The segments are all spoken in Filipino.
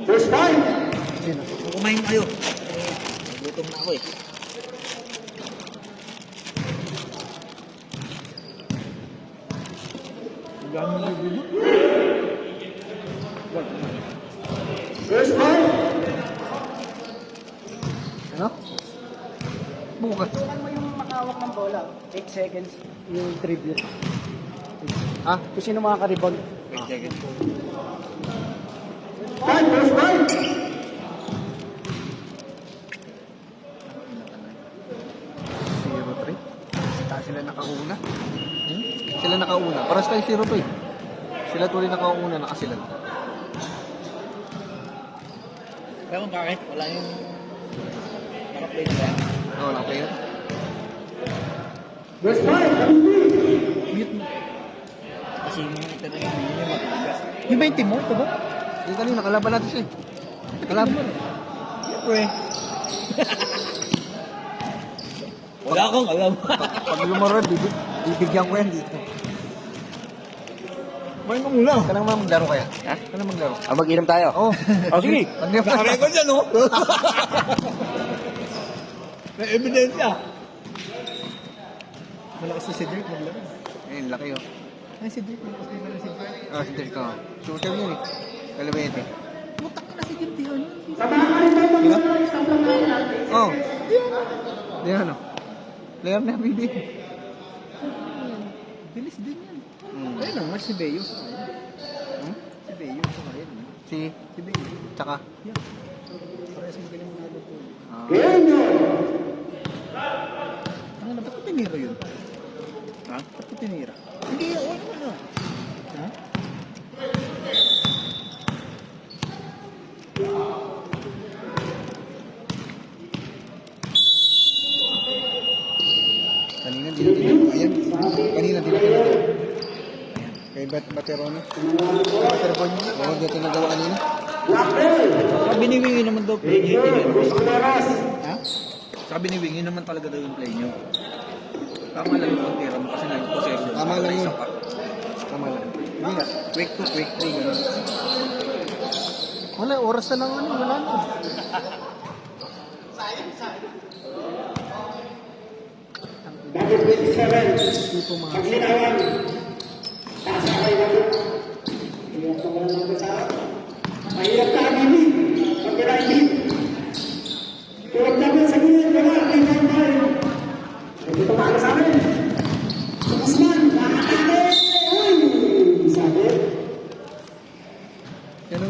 First time. Kumain kayo. Gutom na ako eh. First time. Ano? Bukas. Kailan mo yung makawak ng bola? 8 seconds yung tribute. Ah? Kung sino makaka-rebound. Second. Time. First time. 0-3. Sila nakauna. Sila nakauna. Paras tayo 0-2 eh. Sila tuloy nakauna, nakasilan. Pero kung bakit? Wala yung naka-play na yan. Oo, nakaplayer. First time. Mute mo. Kasi yung mga ito na yung matigas. Yung 20 mo, ito ba? Yung kanina, kalaban natin siya eh. Kalaban. Siyempre. Wala akong alam. Pag lumaro, bibigyan ko yan dito. Kumain ka muna. Ka nang maglaro kaya? Ha? Ka nang maglaro? Mag-inom tayo. Oo. Oh, sige. Naka-record yan, no? May ebidensya. Malakas na si Drake maglaro. Ayun, laki oh. Ay, si Drake. Malakas na si Drake. Ah, si Dirk oh. Shooter yun eh. Kalabete. Mutak ka na si Drake. Di ano? Diba? Oo. Di ano? Player na bibi. Bilis din yan. Hmm. Ayun lang, mas si Beyo. Si Beyo sa kayan. Si Beyo. Tsaka. Yeah. Parehas magaling mga ano po. Ano na, ba't ko tinira yun? Ha? Ba't ko tinira? Hindi, ano. Ha? Kanina di na tinagawa. Ayan. Kanina di na tinagawa. Ayan. Kay Baterone. Baterone niya. Oo, di na tinagawa kanina. Sabi ni Wingy naman daw play niyo. Ha? Sabi ni Wingy naman talaga daw yung play niyo. Tama lang yung pagtira mo kasi na yung possession. Tama lang yun. Isa pa. Tama lang. Hindi nga. Quick to quick. Hindi ganun. Wala, oras na lang ano. Wala na. Number 27. Tipo mga. Paglinawan. Kasakay na rin. Hirap na wala ng basa. Mahirap ka, Bibi. Pag kailangan. Tuwag namin sa gilid. Wala. Ay, ay. Hindi pa paano sa amin. Usman. Nakakate. Uy. Sabi. Pero,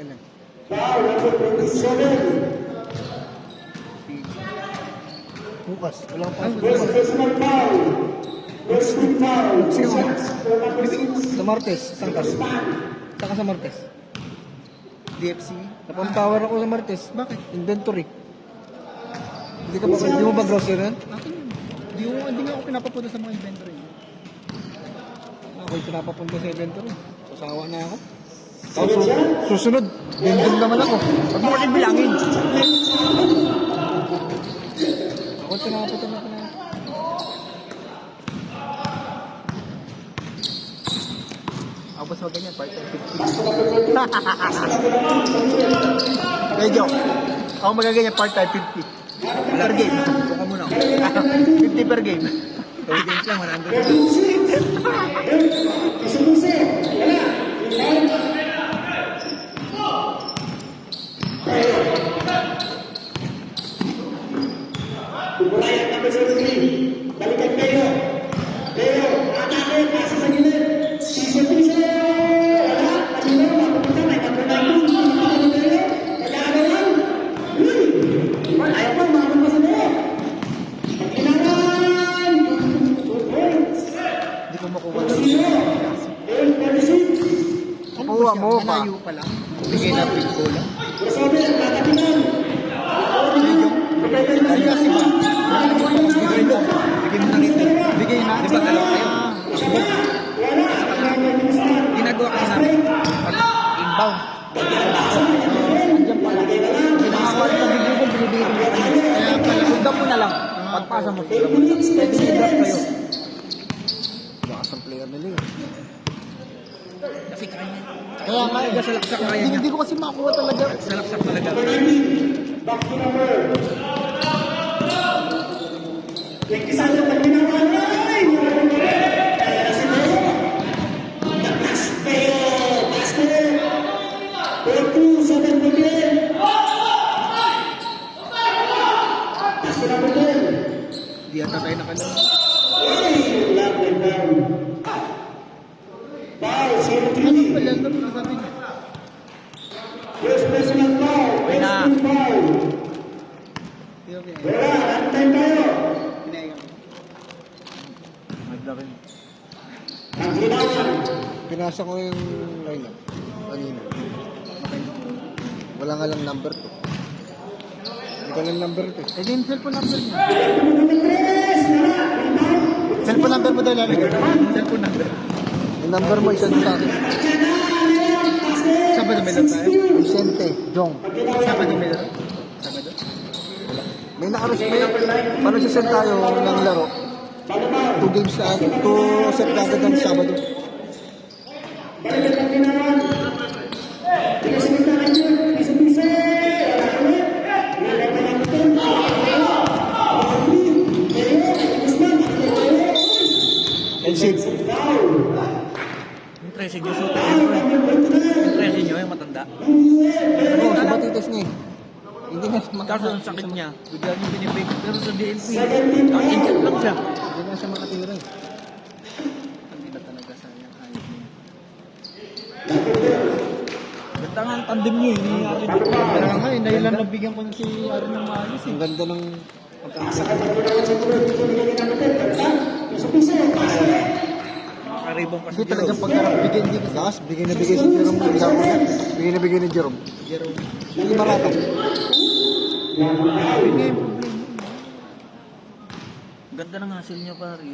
yan lang. Wow. Number 27. Bukas. Wala pa. First personal foul. First team foul. Sino? For number 6. Sa Martes. Sangkas. Saka sa Martes. DFC. Napang-power ako sa Martes. Bakit? Inventory. Hindi mo ba grocery yan? Hindi nga ako pinapapunta sa mga inventory. Ako'y pinapapunta sa inventory. Sasawa na ako. Susunod. Dinding naman ako. Huwag mo kasi bilangin. Ako'y pinapapunta na ako. Abos mo ganyan, part-time 50. Medyo. Ako magaganyan, part-time 50. Per game. Buka muna ako. 50 per game. 2 games lang, 100. Susi. Pupulayan number 73. Balikan kayo. Kayo. Atake. Pasa sa gilid. Sisi-sisi. Wala. Kanina. Mapupunta. May number 19. Nag-aagawan. Ayaw pa. Mapunta pa sa nila. Pagkinangan. 2 points. Hindi ko makuha. 46. Makuha mo pa. Malayo pa lang. Bigay na pick ko lang. Grabe, ang kakapinan. Ay, kasi ba? Bigay mo. Bigay mo na rin. Bigay na. Di ba dalawa kayo? Ginagawa kasi namin. Pag inbound. Andiyan pala. Pinakakuha rin pag bigay ko, binibigay ko. Kaya pala, sundan mo na lang. Pagpasa mo. Pwede i-drop kayo. Bakas ang player nila eh. Kasi kaya niya. Kaya nga, Sa laksak kaya niya. hindi ko kasi makuha talaga. Sa laksak talaga. Back to number. 27 pag ginawa na. Ay! Kaya na si Teo. Nakas Teo. Basket. 4-2, 7 again. Basket number 10. Di ata tayo nakalala. Ay! Lock it down. Foul, 0-3. Wala na rin sabi niya. First personal foul. Okay na. First team foul. Okay. Wala, antay tayo. Maglaki. Ang ginawa. Pinasa ko yung lineup kanina. Wala nga lang number to. Hindi ko lang number to. Eh, din cellphone number niya. Cellphone number mo daw lalagay. Cellphone number. Yung number mo, isa sa akin. Sabado may lang tayo? Vicente, Jong. Sabado may lang? Sabado? May nakaresme. Paano sisend tayo ng laro? 2 games na, 2 set na agad ng Sabado. Balik ang ginawa. Bigas mo na kayo. Piso-piso. Wala ulit. Wala pa lang ito. Exit. Yung 13 yung suot. Yung 13 nyo, yung matanda. Oo, sa Batitas niya eh. Hindi na Kaso makakasama. ang sakit niya, bigla niya pinipig. Pero sa DNP, ang inject lang siya. Hindi na siya makatira eh. Hindi na talaga sayang ayos niya. Ganda nga ang tandem niyo, hindi niya rin. Kaya nga eh, Dahilan nabigyan ko na si Aaron ng maayos Ang ganda ng pagkakasama. Piso-piso. Paso. Nakakaribong kasi Hindi talagang pagkarap bigyan hindi gas, bigyan na bigyan si Jerome ng isang ulit. Bigyan na bigyan ni Jerome. Hindi marata. Yun nga yung problema. Ganda ng hasil niya pare.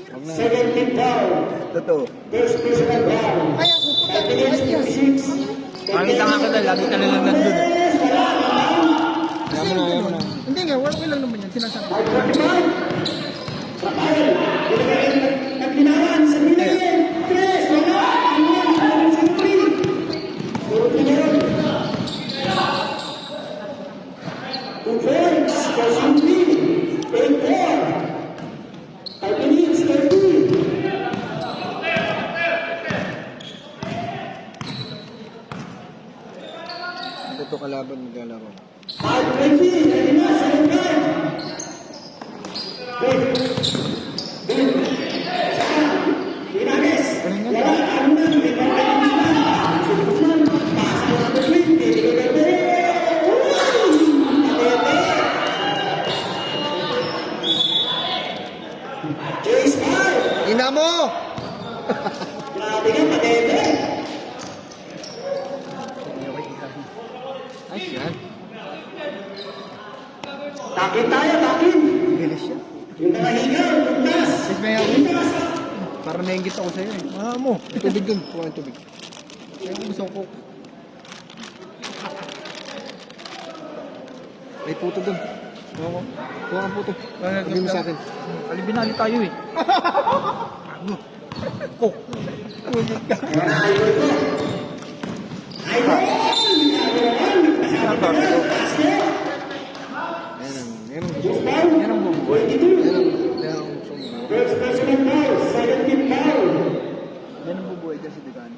Huwag na. 17 foul. Totoo. First personal foul. Against team 6. Makita nga kita, lagi ka na lang nandun. Ayaw mo na, ayaw mo na. Hindi nga, work lang naman yan. Sinasabi. 45. Rafael. Ang ginawa sa Milan. Tres. Wala. Ang sa 3. Puro pinero. 2 points for Santi. 8-4. 5 minutes, 30. Ito kalaban maglalaro. 5-20. Ready na. Second time. Pinages. Wala. Ano na. May pangkay ni Guzman. Si Guzman. Pasa ko number 20. Atete. Chase foul. Ina mo! Grabe ka, Atete. Ay, yan. Takin tayo, takin. Bilis siya. Yung mga higaw, tuntas. may ako. Tuntas. Parang nainggit ako sa'yo eh. Ah, mo. May tubig dun. Kuha ng tubig. Kaya ko gusto ko. May puto dun. Kuha ko. Kuha ang puto. Sabi mo sa akin. Alibinali tayo eh. Ano? Coke. Yan ang gusto ko. Yan ang bubuhay. Yan ang gusto ko. First personal foul, second team foul. Yan ang bubuhay dyan si Digani.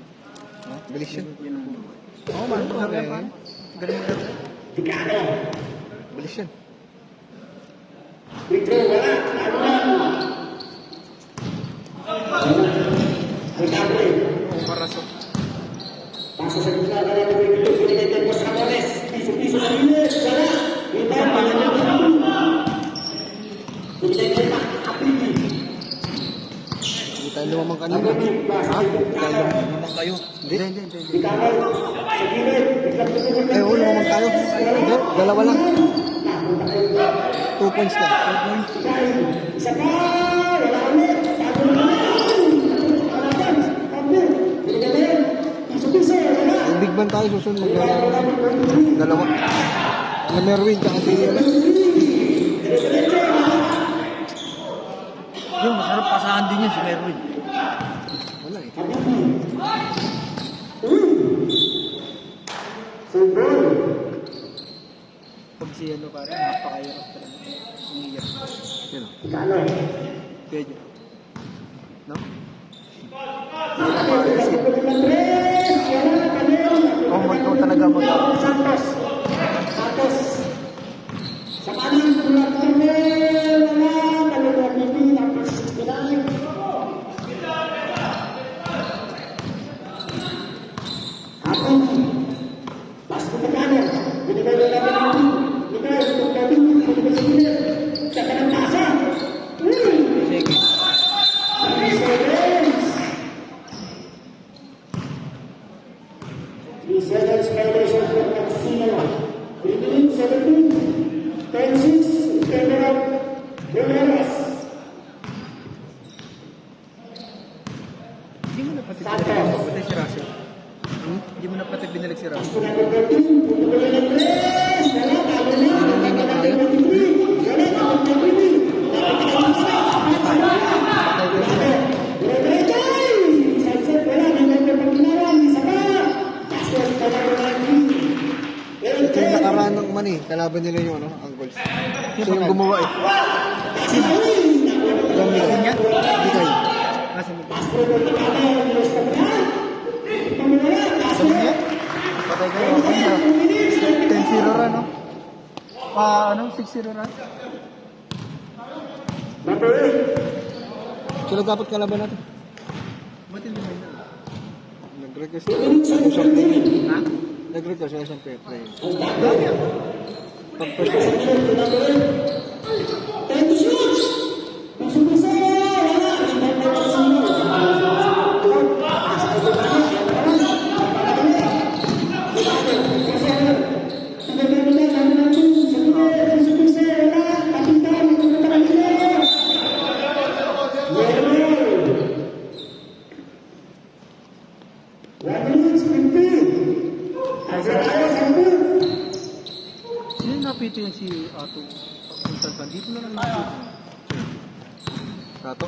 Bilis siya. Yan ang bubuhay. Oo man, masarap yan man. Galing mo lang. Ticano. Bilis yan. Free throw, wala. Ano lang. Alcable. Parasok. Pasa sa gitna na lang ng Wiglo. Binigay kay Boss Ramones. Piso-piso sa linis. Wala. Rebound. Pangalan. Binigay kay Apiti. Hindi tayo lumamang kanina. Ha? Naman kayo. Hindi. Ticano. Sa gilid. Biglang tutulog Eh, oo, lumamang tayo. Hindi, dalawa lang. 2 points na. 2 points. Isa pa! Wala ulit! Bago na kalaban! Kampo! Binigyan na yun! Piso-piso! Wala! Yung big band tayo susunod maglalaro. Dalawa. Na Merwin ka kasi Yung masarap kasi Inaasahan din yun si Merwin. Wala eh. Sugol. Pag si ano pare, napakahirap talaga. Umiyak. Sino? Kano? Pedro. No? Oh my God, talaga mag- Santos. Santos. Sa kanan, tulad kami. Wala. Talaga hindi. Number 69. Ako. Pasko na kanan. Binigay na namin ang team. Binigay. Binigay sa gilid. Tsaka ng tasa. Sige. 3 seconds. 3 seconds violation from Casino. Remaining 17. 10-6 in favor of Rivera. Hindi mo na pati binalik si Russell. Hindi mo na pati binalik si Russell. Number 13. Putuloy ng press. Wala. Talo na. Wala. Number 23. Wala. Number 23. Ito yung nakaraan ng mani. Kalaban nila yung ano, ang goals. Siya yung gumawa eh. Alam niya. Niya? Bigay. Nasa mo ba? Alam niya? Patay kayo. Okay na. 10-0 run, no? Ano? 6-0 run? Number 8. Sila dapat kalaban natin. Ba't hindi mo yun? Nag-request sa isang player. Ha? Nag-request sa isang player. Dami ah. Pag first Sino napito yung si Ato? Sultan. Dito na lang napito. Rato.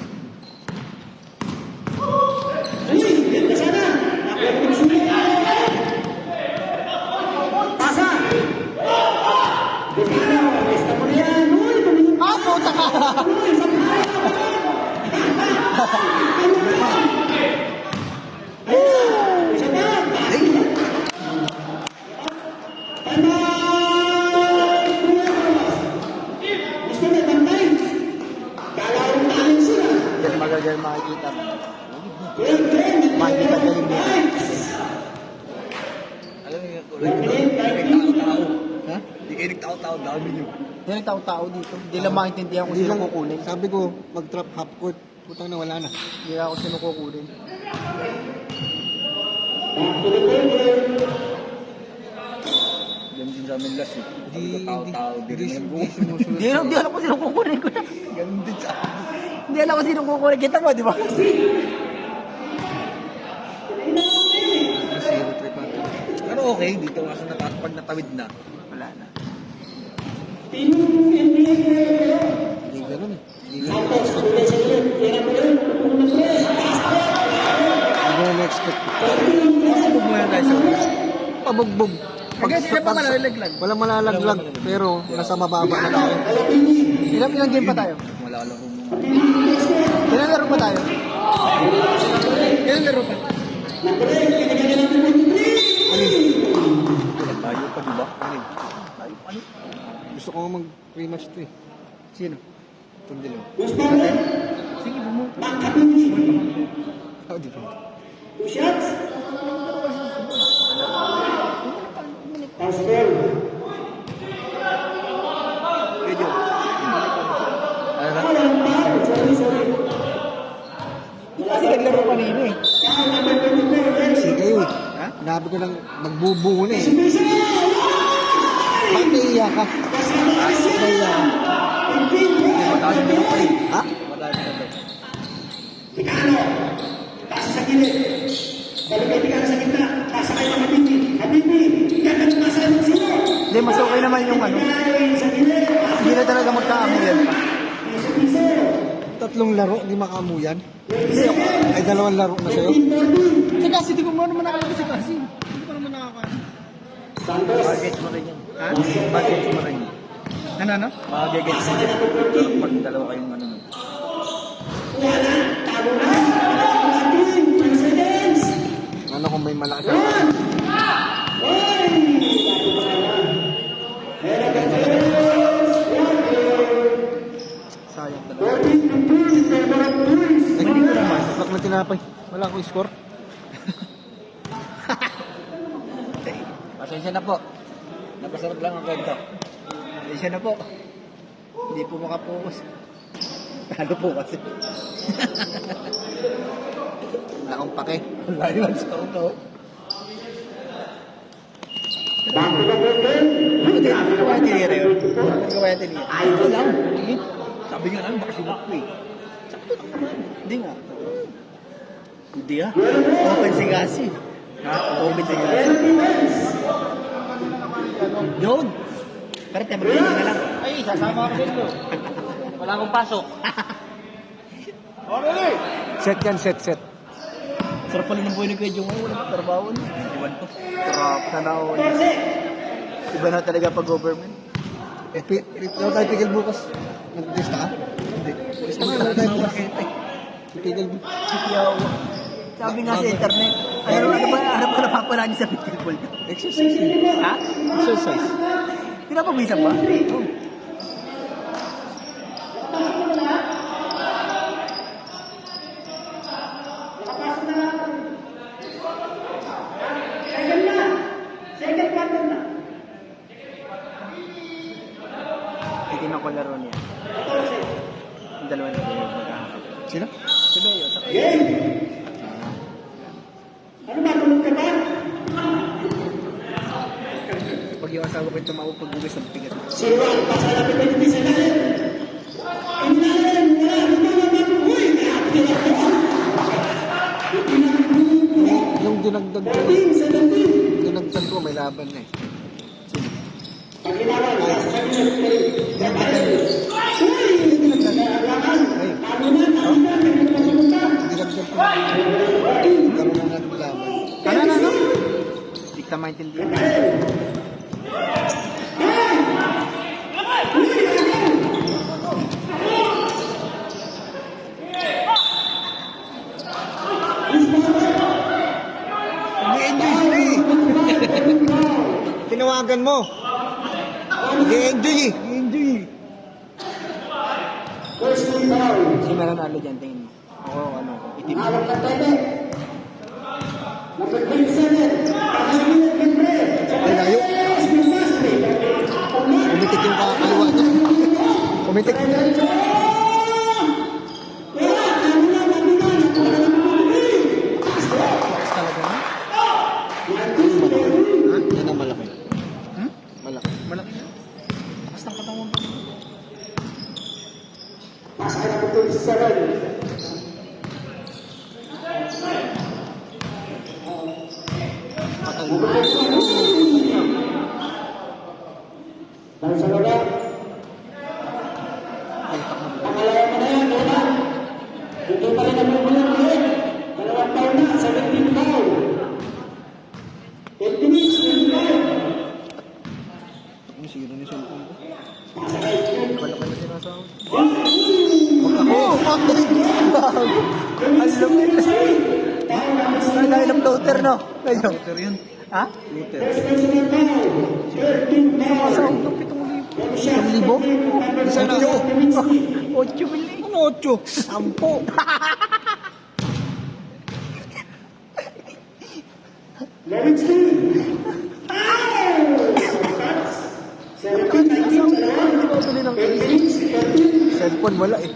Diyan magagaling makikita. Makikita ka rin dito. Alam niyo yung tulad nyo, hindi kayo tao-tao. Ha? Hindi kayo nagtao-tao, dami nyo. Hindi lang tao-tao dito. Hindi lang maintindihan kung Hindi sino lang, kukunin. sabi ko, mag-trap half court. Putang na wala na. Hindi lang ako sino kukunin. Yan din sa amin last eh. Sabi ko tao-tao, di rin yung buo. sumusunod. Hindi alam ko sino kukunin ko na. Ganun din sa amin. Hindi alam ko sino kukunin. Kita mo, di ba? Zero trip natin. Pero okay, dito kasi pag natawid na. Wala na. Hindi ganun eh. Hindi ganun. Hindi ko na-expect. Huwag mo yan guys. Pabugbog. Kasi sila pa malalaglag. Walang malalaglag, pero nasa mababa na tayo. Ilang game pa tayo? Wala lang kung Ilang laro pa tayo? Ilang laro pa? tayo pa, diba? Ano? Gusto ko nga mag-rematch to eh. Sino? Itong dilaw. Sige, bumuto. Oh, di ba? medyo. Ano na? Kasi naglaro kanina eh. Kasi kayo eh. Ha? Nabi ko lang magbubungo na eh. Bakit naiiyak ka? Naiiyak ka? Mataas na pa eh. Ha? Mataas na daw. Tikano, pasa sa gilid. Balik Tikano sa gitna, pasa kay Habibi. Habibi, yan ang pasa ng sino. Hindi, mas okay naman yung ano. Sa gilid, Hindi na talaga magkaamuyan pa. Ito, tatlong laro, di makamuyan. Ay, dalawang laro na sa'yo. Si Kasi, di ko mo naman nakalala si Kasi. Hindi ko naman nakakaano. Mag-gets mo rin yan. Ha? Mag-gets mo rin yan. Ano? Mag-gets mo rin. Pag dalawa kayong ano. Ano kung may malakas? Sayang talaga. Ay, hindi ko naman. Bakit na tinapay? Wala akong score. Pasensya na po. Napasarap lang ang kwento. Pasensya na po. Hindi po makapokus. Talo po kasi. Wala akong pake. Wala yung score to. Ano gawa tinira yun? Ano gawa tinira? Ito lang. Sabi nga namin, baka sinap ko eh. Sakto lang naman. Hindi nga. Hindi ah. Open si Kasi. Ha? Open si Kasi. Yun. Pero tayo mag-inom na lang. Ay, sasama ako dito. Wala akong pasok. Set yan, set. Sarap pala ng buhay ni Kuya Jung. Walang trabaho na. Iwan ko. Sarap na naon. Iba na talaga pag government. Ikaw tayo pigil bukas. Nag-lista ka? Hindi. Lista ka na tayo bukas. Pigil bukas. Sabi nga sa internet, ano ba napapalagi sa pickleball? Exercise. Ha? Exercise. Pinapawisan ba? Oo. Hindi na ko laro niya. Yung dalawa na yung magkakapit. Sino? Si Leo, sa Ano ba, tulog ka ba? pag yung asawa ko yung tumawag pag-uwi sa pigat. Sino ang pasalapit na hindi sa lalim? Inalim, wala, ano ba naman? Uy, nakakita ko. Yung dinagdag ko. Dating sa dating. Dinagdag ko, may laban na eh. Sino? Pag ginawa, sa kanya, Dinagdagan. Ay, ano na, dinagdag ko. Laro na natin laban. Ano? Hindi ka maintindihan. Nag-enjoy sila eh. Tinawagan mo. Nag-enjoy eh. Nag-enjoy eh. Sino nanalo dyan, tingin mo? Ako, ano, itim. Ay, layo. Pumitik yung kakaliwa niya. Pumitik. Lakas talaga na. Ha? Yan ang malaki. Hmm? Malaki. Malaki na. Lakas ng katawan pa. Patay. Dahil sa baba, pangalawa mo na yan, Lola. Hindi pa rin nabubulang ulit. 2 taon na, 17 taon. 10 minutes, 20 taon. Ang sira ni cellphone ko. Malaki na sinasawa. Ako! Ang lupit. Ay, dahil ng floater, no? Kayo. Luther yun. Ha? Luther. Masahog ng 7,000. 1,000? Isang kilo. 8 mili. Ano 8? 10. Lewinsky. Hindi ba pili ng Cellphone wala eh.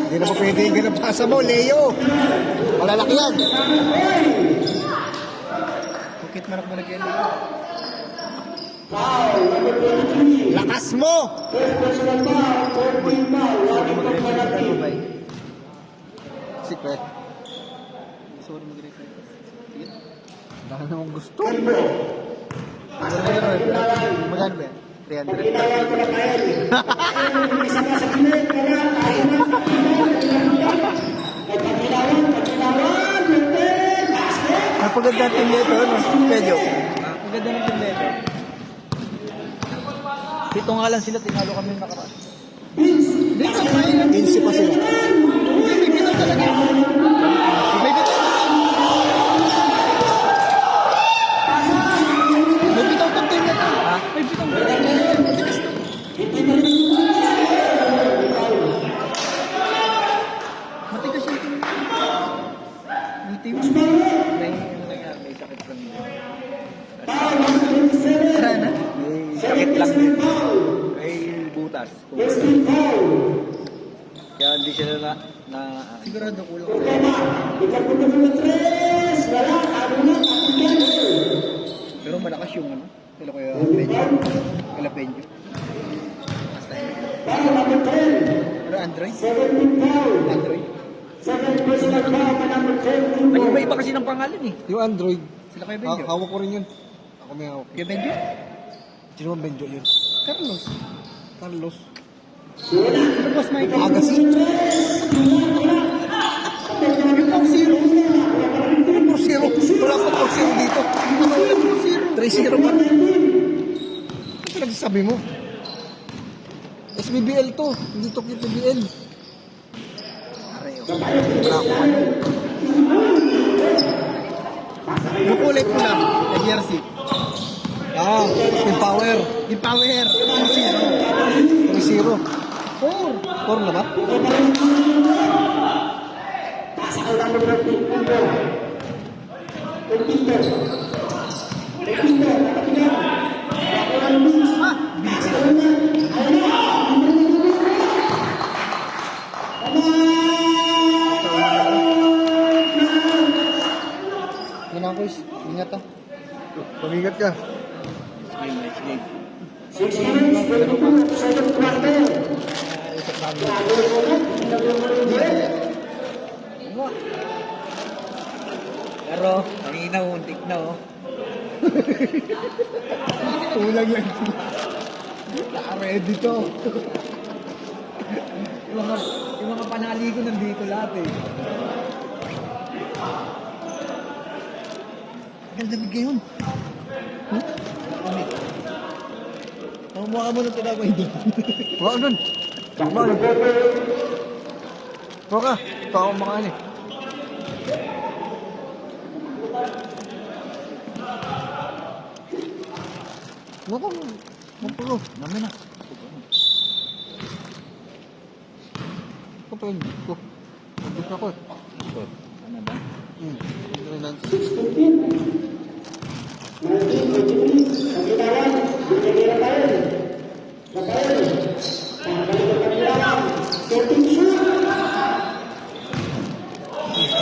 Hindi na pa pwede yung ganang pasa mo, Leo. Malalaki yan. Bukit marak mo nag-end. Lakas mo! Secret. Sorry mag-record. Dahil namang gusto. Magkano ba yan? 300. Pagkinawan ko na kaya eh. Isa pa sa kilit, wala, tayo na. Ay, pagkinawan, yunte, basket. Napaganda team nito, no? Pedyo. Ang ganda ng team nito. Pito nga lang sila, tinalo kami yung nakaraan. Hindi ka kaya. 15 pa sila. Hindi, may pito talaga. May pito. May pito ang team nito. Ha? May pito ang team nito. Matigas yung team nito. Yung team nito. May sakit lang din. Tara na. May sakit lang din. May butas. Kaya hindi sila na Sigurado kulang. pero malakas yung ano. Kala ko yung Benjo. Kala Benjo. Pero Android. Android. Ay, iba-iba kasi ng pangalan eh. Yung Android. Sila kayo Benjo. Hawak ko rin yun. Ako may hawak. Kayo Benjo? Sino bang Benjo yun? Carlos. Carlos. Ano boss Mike? Agassi. Yung pang zero. Ano por zero? Wala pa por zero dito. Ano yung pang zero? 3-0 pa. Ano nagsasabi mo? SBBL to. Hindi to PBL. Yung kulay pula. Na jersey. Ah, Empower. Yung power. Yung zero. 3-0. 4. 4 na ba? Yan ang quiz. Ingat ah. Pamigat ka. Game, next game. 6 minutes, 22, second quarter. Pero, kanina untik na oh. Kulang yan. Naka-ready to. Yung mga panali ko nandito lahat eh. Ganda ngayon. Ang mukha mo nung tinapay doon. Wala nun. Wala nun. Wala ka. Ito ako makaani. Wala ka. Mapulo. Namin na. Kapag ko. Nandun ako eh. Ano ba?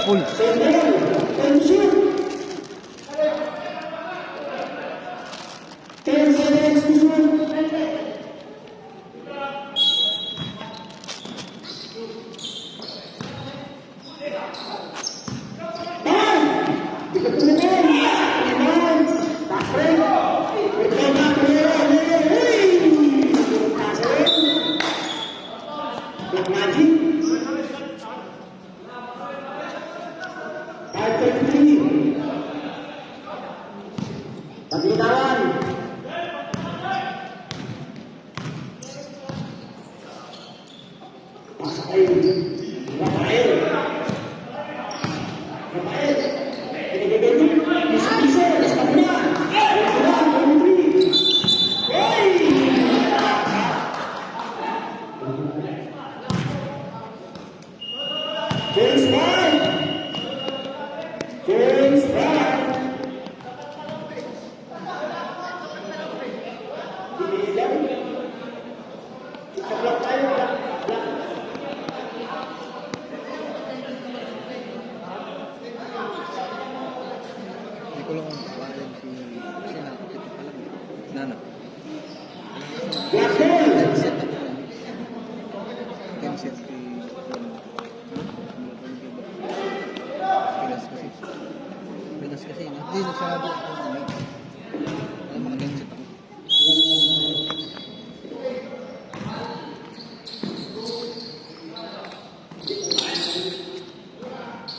Full. Pagkinawan. Rafael. Rafael. Rafael. Pinagagay mo. Isa-isa. Sa kabila. James White. James White. Hindi ko lang kung paano kasi nakakapit pa lang. Nana. Tencent Pilas kasi. Pinas kasi na. Hindi, nagsabi ako. Alam mo, tencent ako.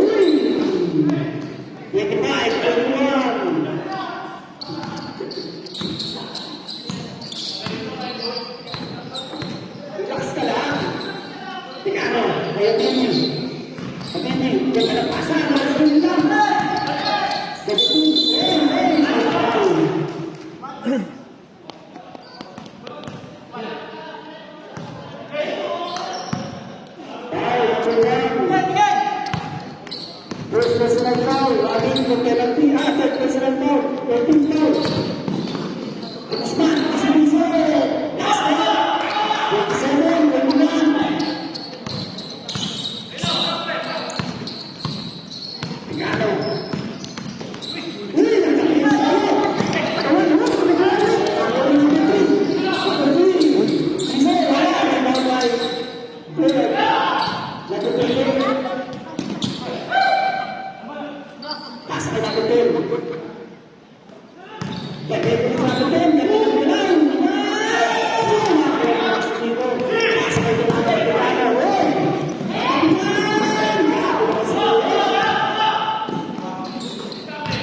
Uy! 25-21. Relax ka lang. Tingnan mo, kaya din. Pagkini, yung kalapasan, malas lang. First personal foul, aling ko penalty, third personal foul, 13 foul. Usman, Asamiso, last one, 27, 21. Tingano. Uy, nagsakin na ako. Katawan mo, tingano. Katawan mo, Asamiso, wala, may bawal. Nagtutuloy. Pasa ka natin. Bagay ko natin. Ganun. Pasa ka natin.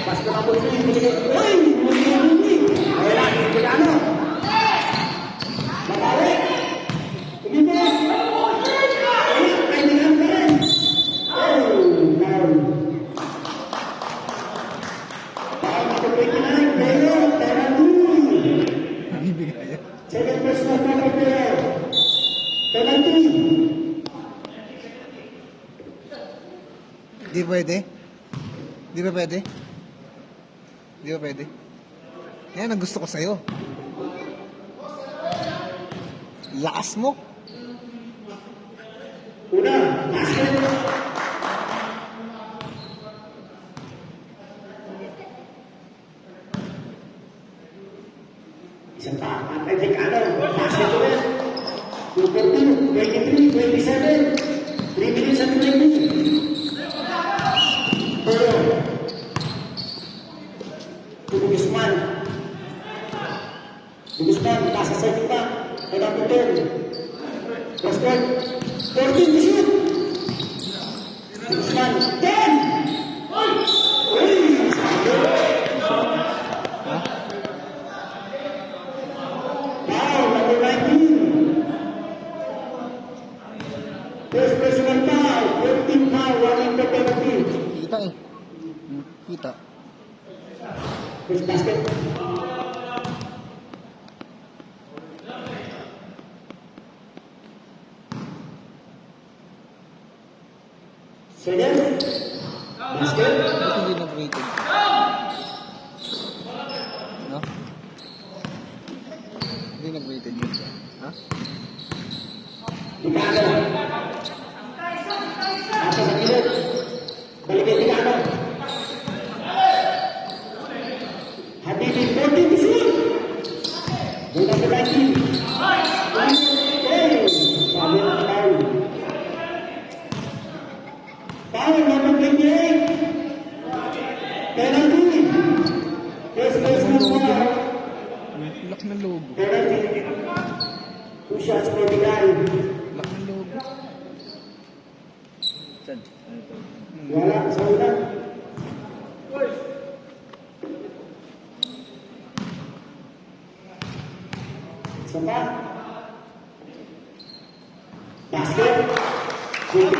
Pasa ka natin. Uy! Ay lang, Pilano. Babawi. Hindi mo. Ay, tingnan ka rin. Oh, no. Bibigay. Second personal foul player. Penalty. Di pwede? Di ba pwede? Di ba pwede? Yan ang gusto ko sa'yo. Lakas mo. Una, basket. Isang pa, Ticano, basket ulit. 2-2, 23, 27, 3 minutes and 20. Pero, Guzman. Guzman, pasa sa iba. Kaya po 10. Basket. 14 to shoot. Guzman, 10! Uy! Ha? Foul, number 19. First personal foul, 15 foul, running the penalty. Kita eh. Kita. First basket. Second. Basket. Ba't hindi nag-rated? No? Hindi nag-rated yun. Ha? Ticano. Nasa sa gilid. Balik kay Ticano. Habibi, 14 to shoot. Goal number 19. Hey! Sabi ng foul. Foul number 28. Penalty. First personal foul. Lak ng logo. Penalty. 2 shots for the guy. Lak ng logo. Saan? Ano to? Wala, sa una. Isa pa. Basket. Good.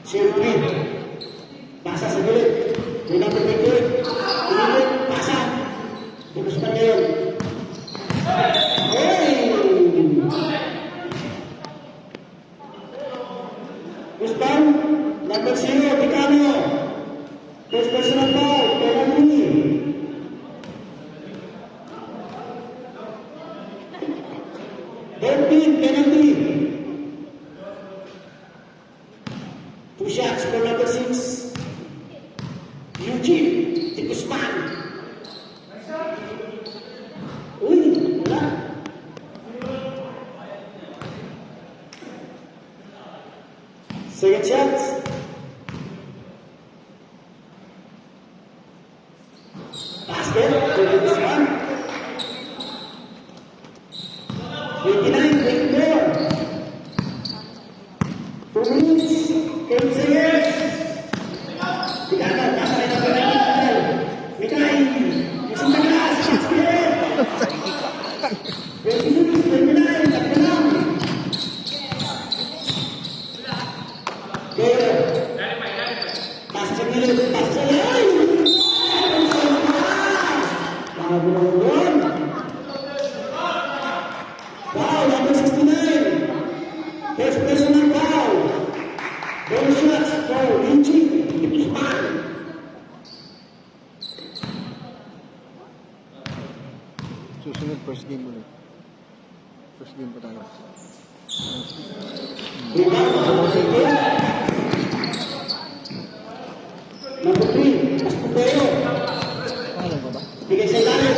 Shade 3. Pasa sa gilid. May number 28. Gilid. Pasa. Tulos pa ngayon. Hey! Guzman, number 0, Ticano. First personal foul, penalty. Penalty. 2 shots for number 6. Eugene, Guzman. Uy, wala. Second chance. Basket for this one. 29-24. 2 minutes, 10 seconds. Bigana, nasa rin ang pagkakas. Mikay, isang tagas, basket. 26, 29, takbo lang. Pero, pass sa gilid, pass sa line. Bago na yun. Foul, number 69. First personal foul. Goal shots for Richie Guzman. Susunod, first game ulit. First game pa tayo. Rebound, number 3, Pascupeo. Pangalan ba ba? Bigay sa ilalim.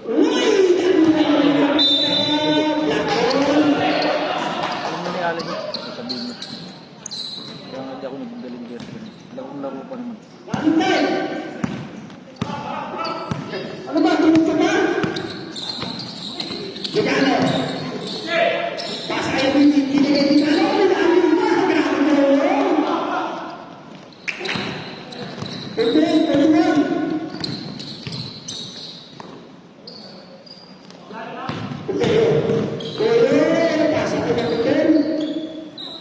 Uy! Lakon! Alam mo ni Alan niya, sasabihin niya. Kaya nga hindi ako nagdaling-der. Laro pa naman. Bantay! Ano ba? Tulog ka ba? Gigano! Pasa kayo kung hindi kayo Gigano. May dami pa! Grabe mo! Pwede, pwede mo! Puteo! Puteo! Pasa ko na Puteo!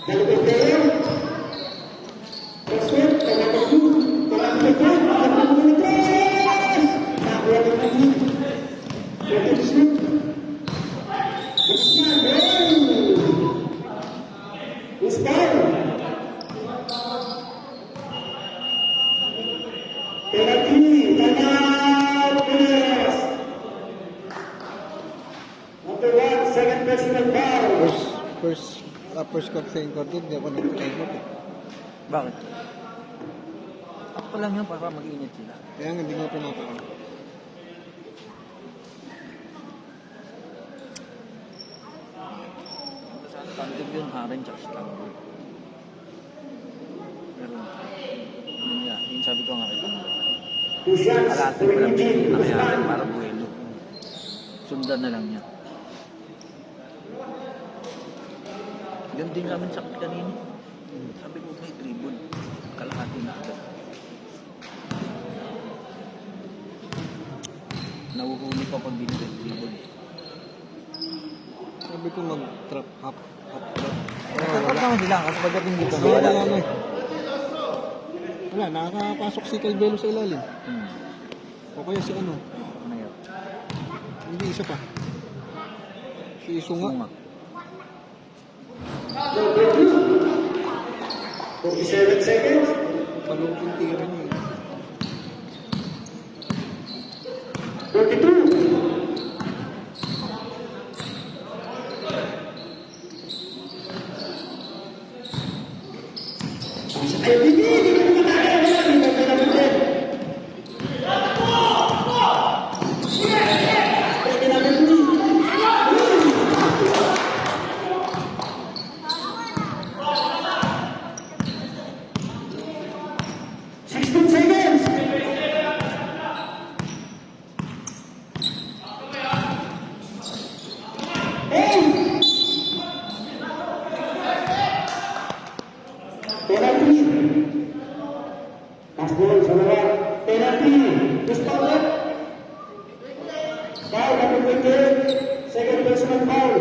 Dalo Puteo! Basket, tengah-tengah, tengah-tengah, tengah-tengah, nakuha ng lagi. Pwede shoot. Guzman, hey! Guzman! Penalty, timeout, Pinas! Number 1, second personal foul. First cut sa yung quarter, hindi ako nagpa-time eh. Bakit? Ako lang yun para mag-init sila. Kaya nga, hindi ko pinapaan. Sa tandem yun, Haren tsaka Stanford. Pero, yun nga, yung sabi ko nga kita. 2 shots Kalahati for pa lang Eugene pinili na kaya Guzman. para buwelo. Sundan na lang niya. Yun din namin sa kanina. Sabi ko may tribune. Kalahati na agad. Nahuhuli pa pag binigay tribune. Sabi ko mag-trap, half trap. Wala naman sila kasi pagdating dito Wala wala. na eh. Wala, nakakapasok si Calvelo sa ilalim. O kaya si ano, Ano yun? hindi isa pa. Si Sunga. Sumak. 47 seconds. Palungkong tira niya eh. 42. Ay, hindi ka naman tayo. Hindi ka naman tayo. Pwede namin ito. 16 seconds. Penalty. Pass ball sa bawah. Penalty. Dispower. Foul number 28. Second personal foul.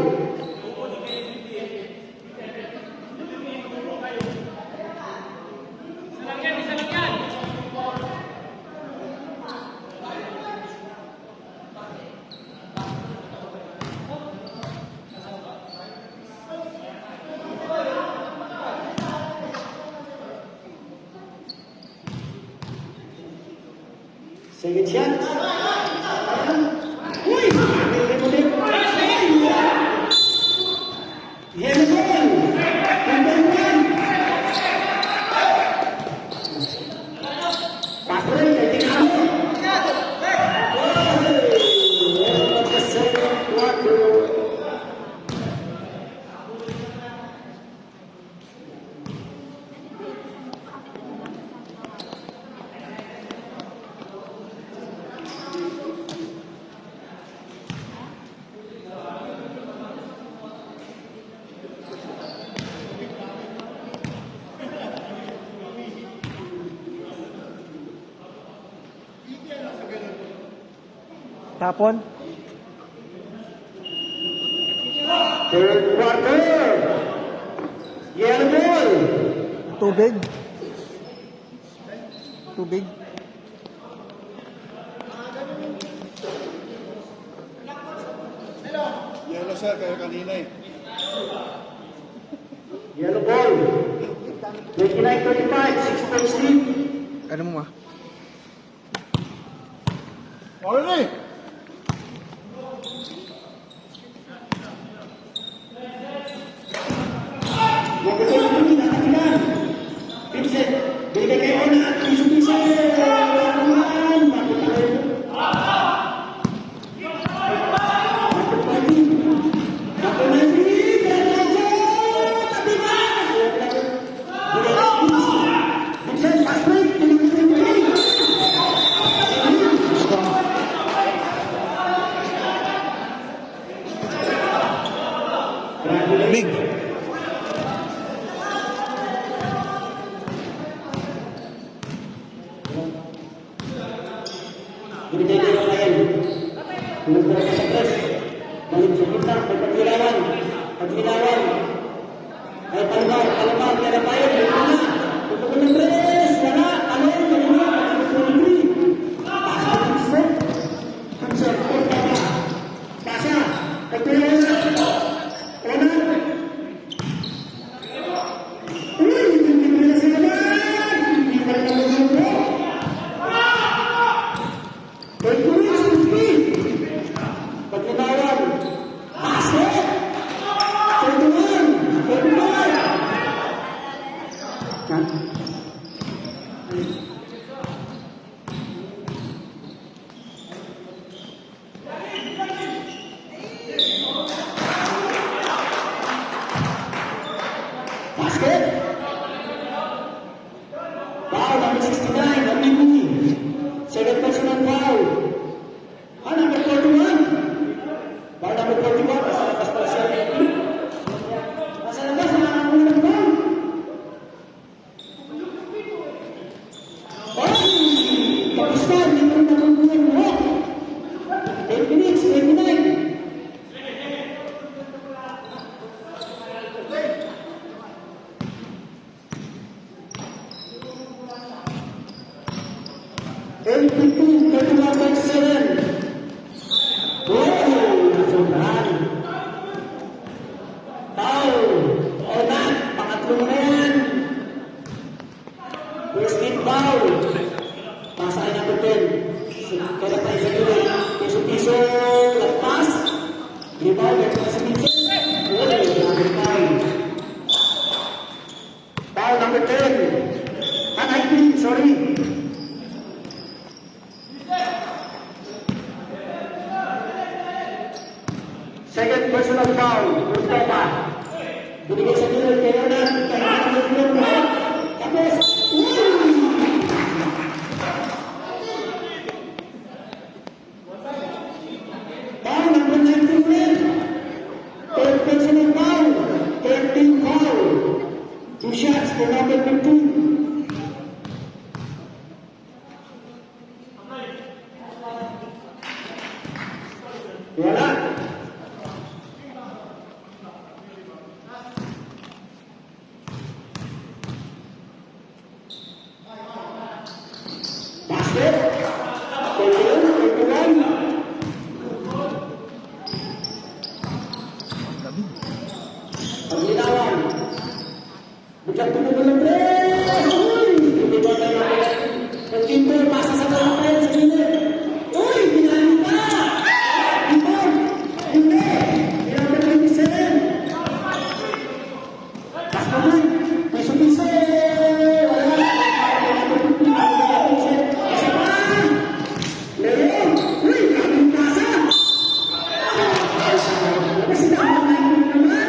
Second shot. Uy! Yellow ball. Number 1. Pass break. I think I'm the second quarter. Tapon. Third quarter. Yellow ball. Tubig. Tubig. Yellow sir, kayo kanina eh. Yellow ball. 29-35, 6 points lead. Ano mo ma? All eh! Yang betul itu kita katakan. Vincent, berikan kayak mana? Isu-isu. Lakukan. Mati tahu. Mati pagi. Mati lagi. Dan aja. Tapi mana? Vincent, Patrick. Big. Binigay na yung layan. Pinagdara ka sa press. Dahil sa kita, may pagkirawan. Pagkirawan. Ay palmar, kaya tayo. Bukuna. Tutukan ng press. Wala. Alay. Kanina. Pagkirawan. Pasa. Pasa. Pasa. Pasa. Pagkirawan. Kanan. Uy, hindi mo na sila naman. Hindi pa rin ako mo. Pagkulis, pagkulis. Pagkinawan. Basket. Pagkulan. Pagkulan. Basket. Foul number 69, Amini. Second personal foul. Number 41. Foul number 41. Nasa labas pala siya. Nasa labas, nakakakuha ng foul. Ay! Tapos na, hindi mo rin nakukuha ng walk. 10 minutes, 29. Eight 15, 31.7. Oh, nasobrahan. Foul. O not, pangatlo mo na yan. First team foul. Pasa ay number 10. Kaya tayo sa dulo. Piso-piso, lagpas. Rebound, lagpas sa Vincent. Oh, number 5. Foul number 10. 19, sorry. Second personal foul, Mustafa. Binigay sa nila, kaya na, kaya na, tapos, foul number 19 rin. Third personal foul, 13 foul. 2 shots for number 15. Wala. Basket. Pagkirawan. Pagkirawan. Biglang tumutuloy ng press. Uy! Hindi ba tayo nagkinto? Pasa sa mga press. Uy! Binali pa! Hindi! Hindi! Binali pa yung isa. Pas naman. Piso-piso. Wala. Isa pa! Leo! Uy! Kaming pasa! Kasi naman naman.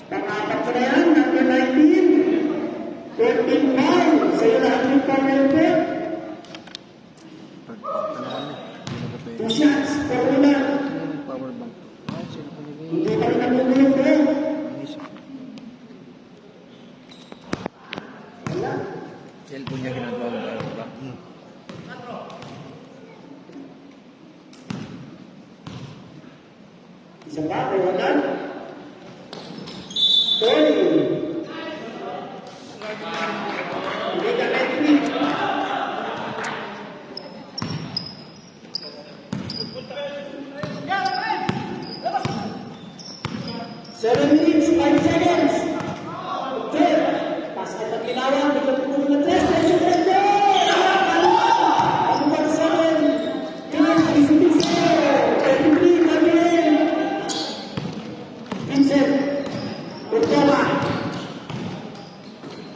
Pangapat ko na yan, number 19. 13 foul. Sa'yo lahat yung foul na yun. Two shots, four na. Power bank. Hindi pa rin nagugulong bro. Wala. Cellphone niya ginagawa ng power bank. Isa pa, Rewanan. Tony. Hindi ka entry. Seven minutes, 5 seconds. Okay. Pas at ang ginawa, dito po ng 3. Ako pa sa 7. Kaya, isipin sa'yo. 33, Gabriel. Vincent. Kurtova.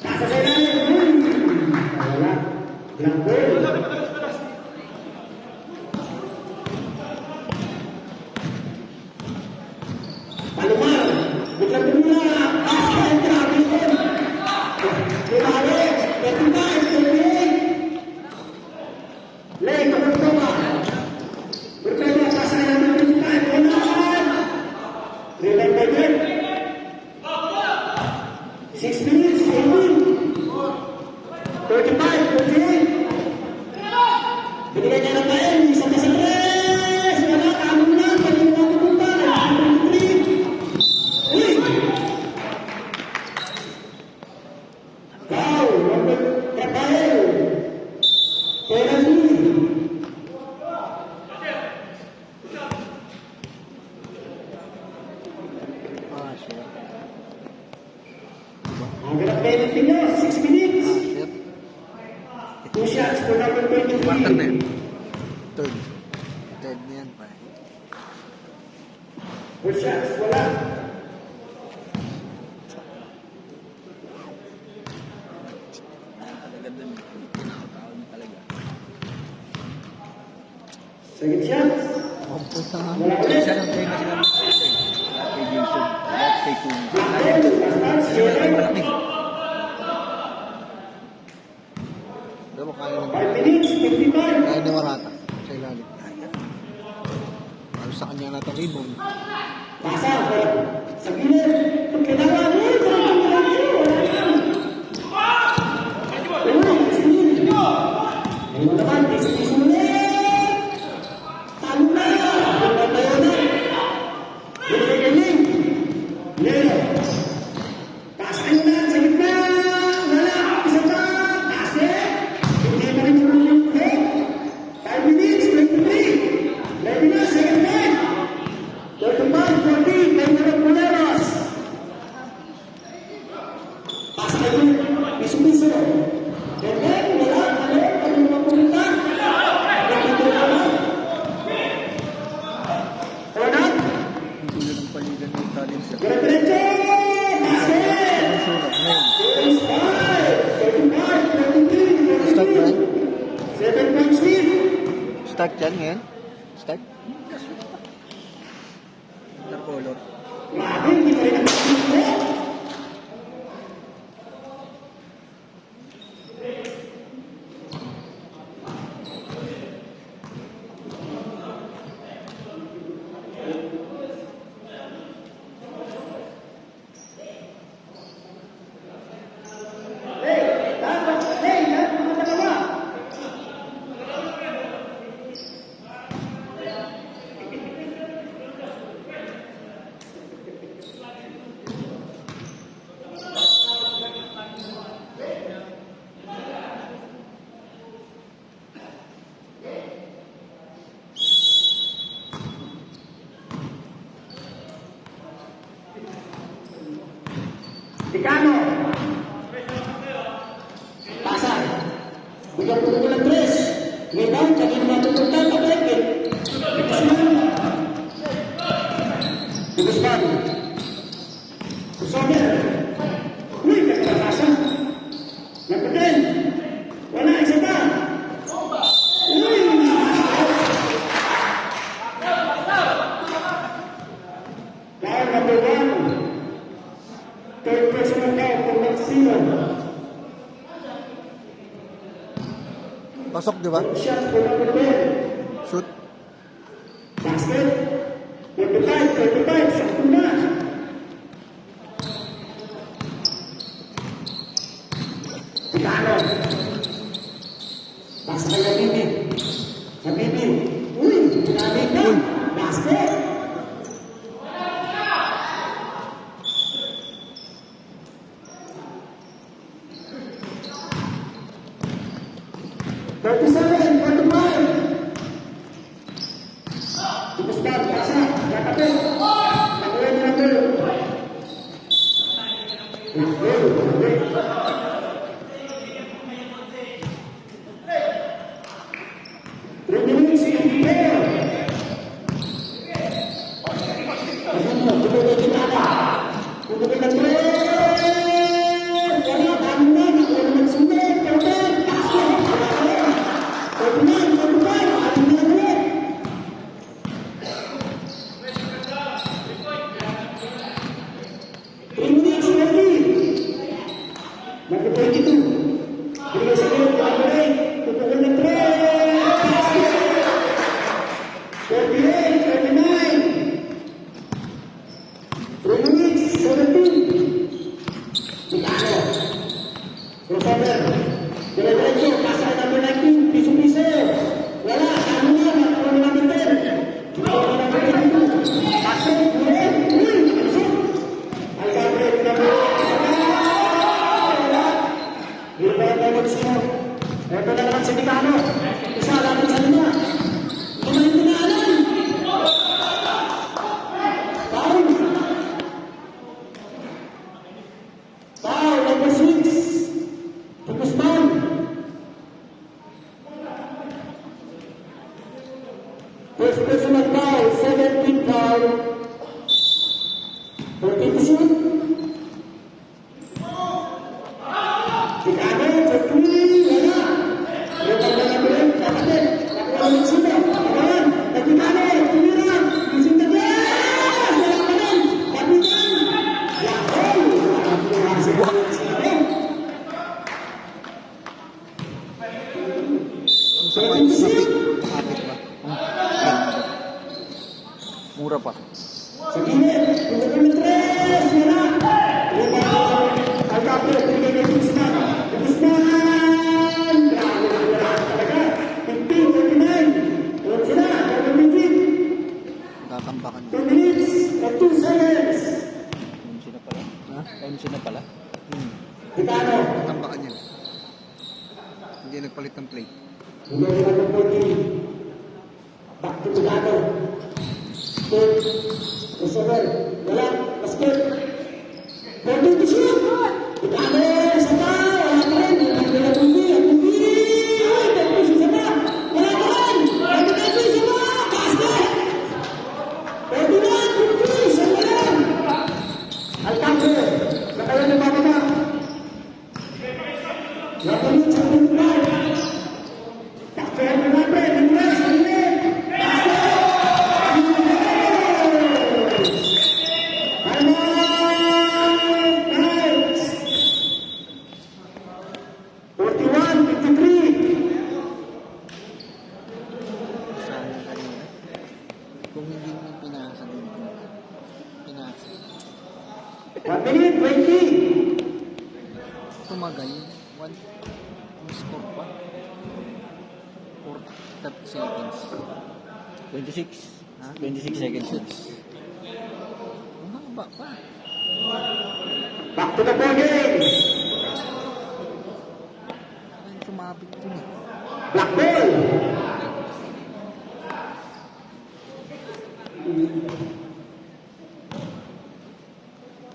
Nasa sa ilalim. Wala. Blank ball. Palomar. Biglang tumula. Basket. Grabe yun. Grabe. 35, 38. Lay, Kurtova. Kurtova, pasayan ng 35. Wala. Rebound by Greg. 6 minutes, 18. 35, 38. Binigay niya ng bayan, isa pa sa 3. Wala, tamo na. Pwede mo na pupunta. 23. Uy! Wow, Robert Rafael. Penalty. Ah, shit. Ang ganap penalty nyo, 6 minutes. Shit. 2 shots for number Quarter na 23. yun. Third. Third na yan pa. 4 shots, wala. Talaga dun. Pinakatao niya talaga. Second shots, Oh, puta nga. wala ulit. Isa lang tayo na sila ng lahat kay Jason. Lahat kay Kung. Blackball, last match, Kasi wala tayong Jalen. malaki. Pero mo kaya ng 5 minutes, 55. kaya ni Warata sa ilalim. Ayos sa kanya na ito rebound. Pasa, sa gilid. Kailangan mo, wala yan. Ayun naman, tiis-tiis ulit. Talo na. Pagpatayo na. Galing. Leo. Taas kayo na, sa gitna. Wala, isa pa. Taas eh. Hindi pa rin yung ulit. 5 minutes, 23. Ready na, second leg. 35, 40, kayo na ng Boleros. Taas kayo, piso-piso. Then, wala, ano mga pumunta? Nagpatuloy naman. Ronald, Ang tuloy ng paligan ng talent sa dire-diretso. Basket. Ang sulat ngayon. 35, 43, Start, right? 7 points lead. Start yan ngayon? Start? intercolor. Grabe, hindi pa rin nakikita. Dicano. Pasa. Bigyan po ko ng 3. Rebound, kanina matutuntan, kapatid. Guzman. Kusomer. Uy, nagkakasa. Nagpatin. Wala, isa pa. Uy! Foul number 1. Third personal foul for Maximo. Pasok, di ba? Shots for number 10. Shoot. Basket. 35, sakto na. Dicano. Pasa kay Habibi. Habibi. Uy, ginamit na. Basket. Guzman, pasa, kakapit. Nakuha niya ang gol. Minutes in pair. Tutuloy kita na. Tutuloy na tres. Wala, dami na. Nakuha naman sunod. Kapit. Paso. Tutuloy, tutuloy. Alam na ulit. Three minutes ready. Number 22. Bigay sa gilid. Tutuloy. Tutuloy na tres. 48, 39. 3 minutes, 17. Mikano. Crossover. Dire-diretso, pasa number 19, piso-piso. Wala, ano na, nakuha na number 10. Nakuha na number 22. Paso, ulit, paso. Alcatre, number 1. Wala. Hindi ba tayo magsunod? Ito na naman si Mikano. Isa, lamang sa linya. Kumain ko na alam. Foul. Foul, number 6. Guzman. First personal foul, 17 foul. 14 to shoot. Mikano, 13, wala. Wala na number 8, kapatid. Nakuha ng sino. Kapalan, Mikano, tumira. Using the glass. Wala pa rin. Kapitan. Yahoo! Ang sapit ba? Mura pa. Sa gilid, tutuloy na tres. Wala. Alcatre, bigay na Guzman. Guzman. Wala talaga. 15, 39. Tuloy sila. Double digit. Tatambakan 2 minutes and 2 seconds. MC na pala. Ha? MC na pala. Mikano. Tatambakan yan. Hindi nagpalit ng plate. Hindi na ng 14. Back to Mikano. Step. Receiver. Wala. Basket. 14 to shoot. Mikano. Isa pa. Wala pa rin. Wala pa rin. Tapos isa pa. Wala pa rin. Wala pa rin. Isa pa. Basket. 49. 50. Isa pa rin. Alcatre. Nakaya na bababa. Lakunin sa pintuan. Takpan na natin. Ingles. Ingles. Timeout. 41-53. Sayang kanina. Kung hindi mo pinasa din. Pinasa. 1 minute, 20. Tumagal. One score pa. 30 seconds. 26. Ha? 26 seconds. Ang haba pa. Back to the ball game. Saan sumabit dun eh. Black ball.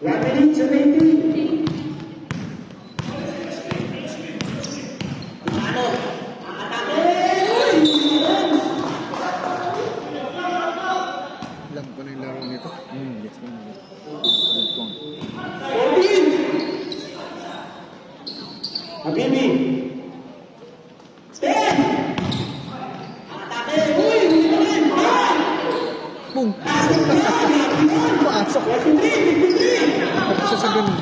One minute, 17. Ano? Alam ko na yung laro nito. Yes, yes. 14. Habibi. 10. Atake. Uy, hindi pa rin. Boom! Pumasok. 43. Tapos siya sa ganun.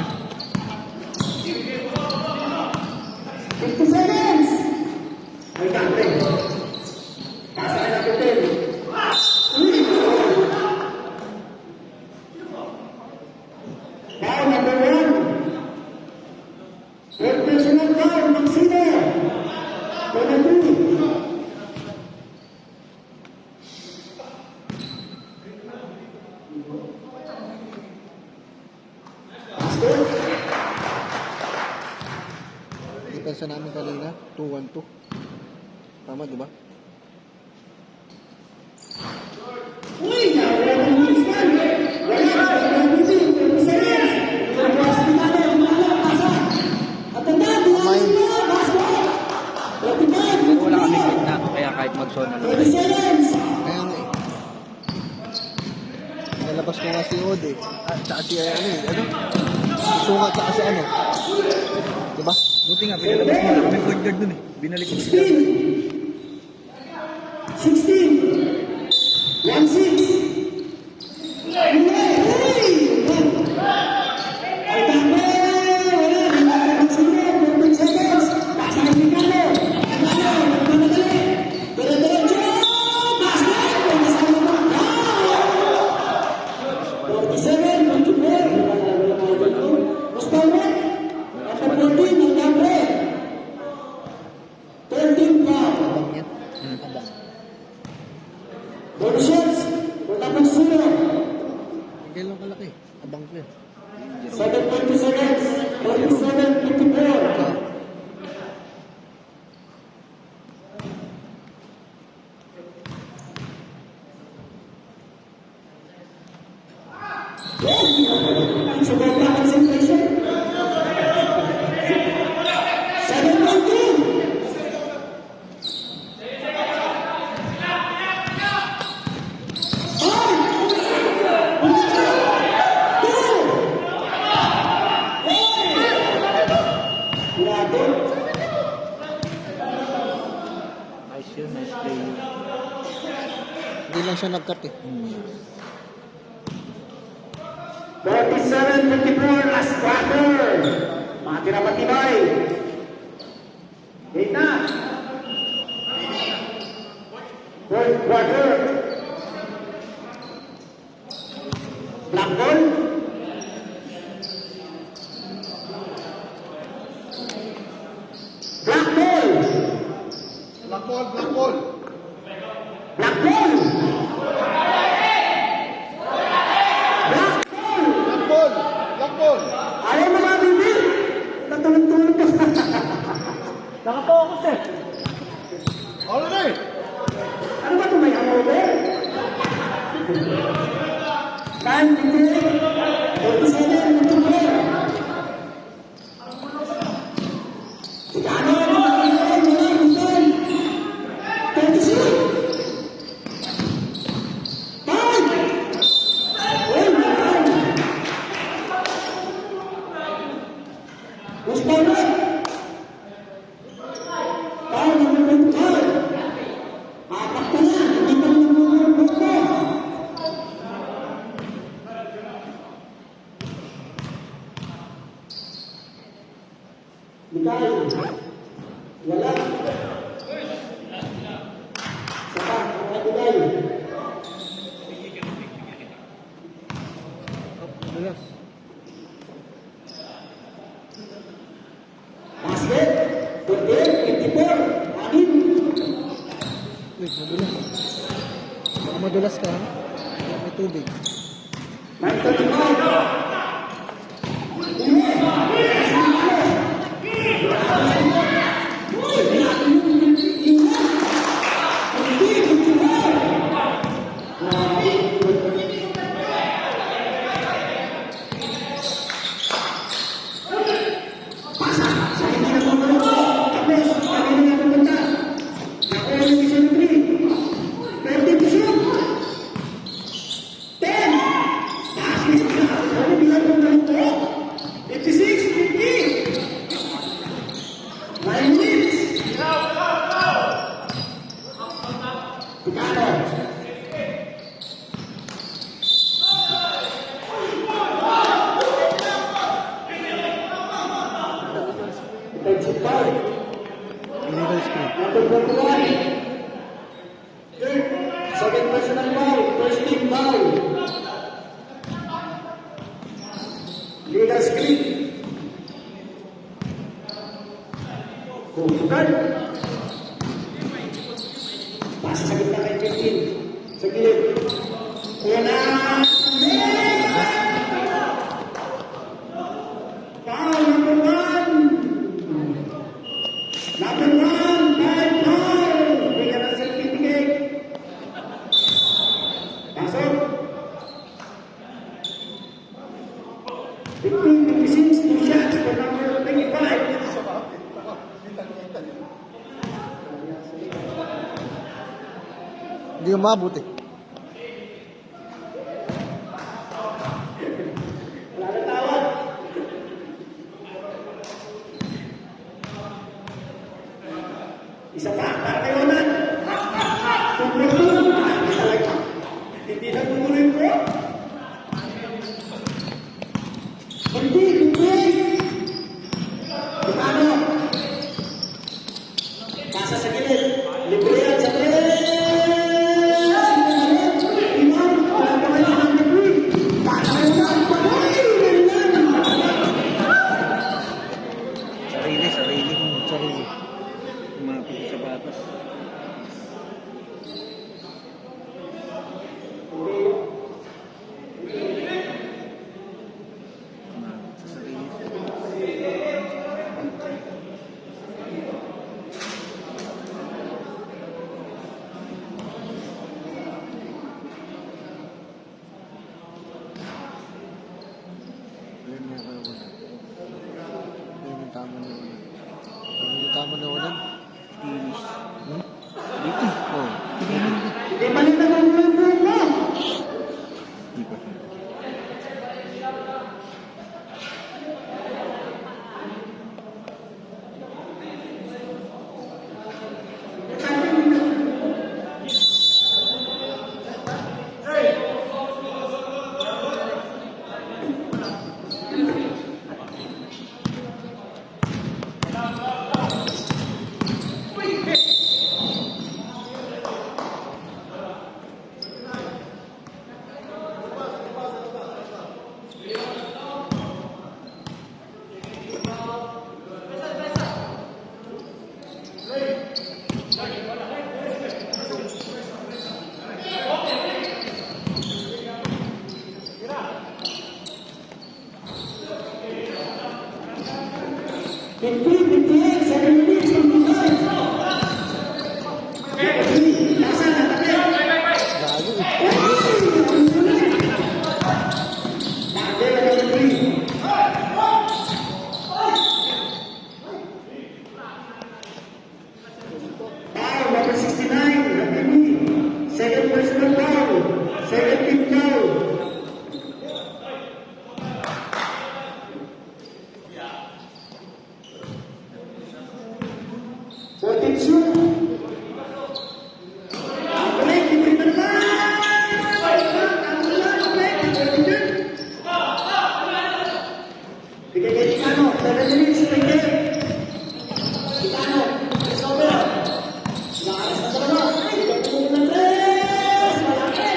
50 seconds. May kampe. Pasa na natin. Foul number 1. Third personal foul ng sino? 22. Basket. Depensa namin kanina, 2-1-2. Tama, di ba? Nalabas ko nga si Ode. Tsaka si Susungat tsaka si ano. Diba? Buti nga, pinalabas mo na kami point guard dun eh. Binalik ko sila. 16. 1-6. Ay, tama! Wala! Sino? 14 seconds! Pasa kay Ricardo! Ricardo! Nagmamadali! Dire-diretso! Basket! Kasama mo! 47, 24. Mas bawat? After 14, ang gabre. 13 pa. Abang yan. Abang. Bonus shots. Tapos 0. Kailan kalaki? Abang ko yan. 7.2 seconds. 47-54. Ang sobra concentration. 7.2. Nice yun, nice play yun. Hindi lang siya nag-cut eh. 47-54, last quarter. Mga tinamatibay. Wait na. Fourth quarter. Black ball. Black ball. Black ball, black ball. Black ball. Black ball, black ball. Ayaw mo mga bibi. Natulog-tulog ka. Nakapokus eh. Holiday! Ano ba ito may hangover? 9, 47, 24. Ano? 54. Uy, madulas. Baka madulas ka, ha? May tubig. 55. Illegal screen. Number 41. Third, second personal foul. First team foul. Legal screen. Kutukan. Pasa sa gitna kay 15. Sa gilid. Una. Foul number 1. Number 1, bad foul. Bigyan ng certificate. Pasok. 15-56, 2 shots for number 25. Hindi umabot eh. 58, 7 minutes, 55. Nasa na, tapos. Gago eh. Foul, number 69, Hakimi. Second personal foul. Second team foul. 14 shoot. Break, libre na naman. Bigay kay Ticano, 7 minutes, break. Ticano, it's over. Nakaras na dalawa. Ay, gagawin ng tres. Malaki.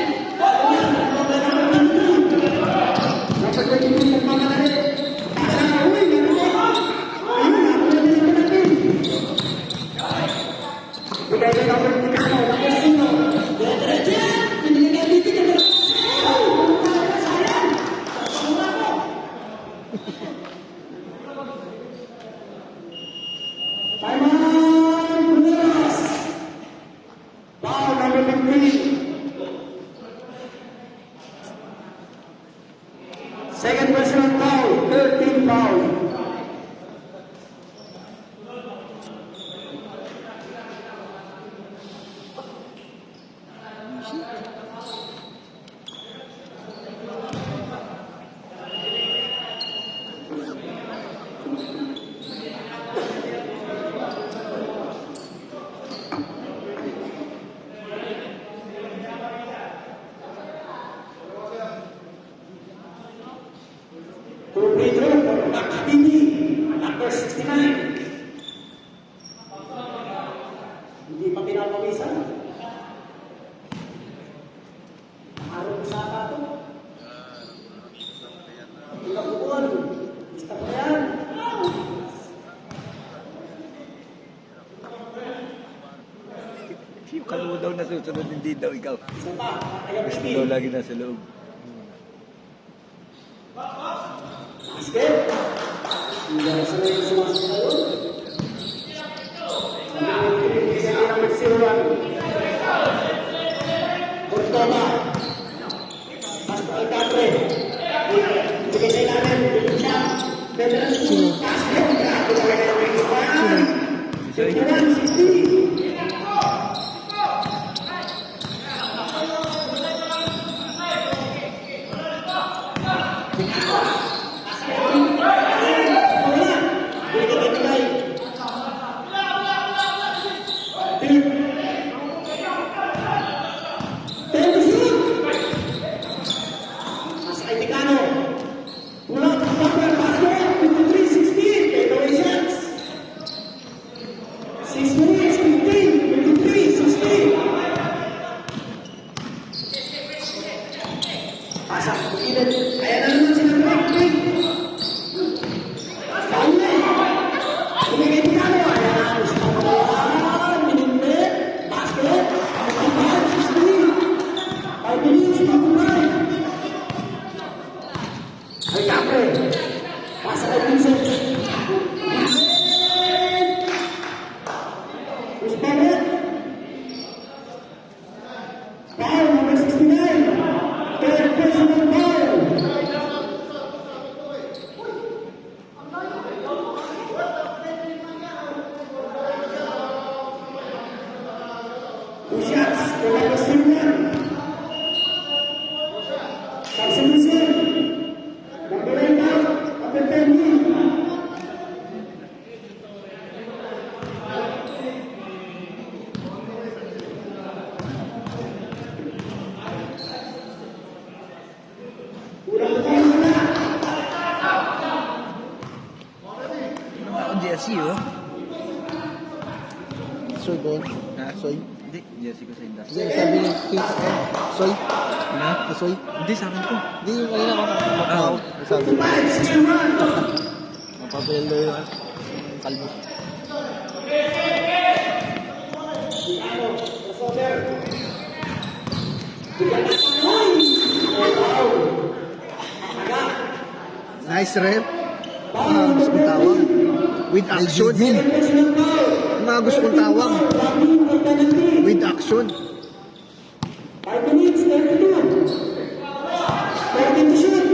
Dapat ko yung nagmamadali. Uy, gano'n. Ayun, nakuha na natin. Bigay kay Ticano, number 5. Dire-diretso. Hindi ka titigil na. Sayang. Suma mo. Time on, Puneras. Foul number 15. Second personal foul, 13 foul. Two free throw for Hakimi, number 69. Hindi pa pinapawisan. Araw sa sapato. Hindi ka bukuan. Basta ko yan. Yung kaluwa daw na susunod, hindi daw ikaw. Isa pa, ayaw Gusto Hakimi. daw lagi nasa loob. Basket. Hindi na sa ngayon sumasagot. Isa din ang magsiruan. Cordoba. Pasto Alcatre. Bigay sa ilalim. Bigay siya. Veteran. Basket. Grabe talaga yung mga iwan. 51-60. Nasa kay Ticano. Pulang Butler, basket. 53-16. Takeaway shots. 6 minutes, 15. 53-16. Pasok, pag-init. Kaya na naman sila break. Pauli. Bumigay Ticano. Ayan na. Gusto ko ba? Minimit. Basket. 55-16. 5 minutes, 59. Ay, kapre. Pasa kay Vincent. Who's Barrett? Foul number 69. Third personal foul. Two shots for number 61. Substitution. Number 9 out, number 10 in. Kurang lebih mana? Ang jersey, oh. Soy ba yun? Ha? Soy? Hindi, jersey ko sa industry. Kasi sabi ni Kate, Soy? Na? Soy? Hindi, sa akin to. Hindi yung kanina ko nakakatawa. Sabi, 55-61. mapapel daw yung kalbo. Ticano, crossover. Bigyan na tayo. Wow. Aga. Nice rep. Gusto kong tawag. With action. Second personal foul. Yung mga gusto kong tawag. Warning for penalty. With action. 5 minutes, 32. 14 to shoot.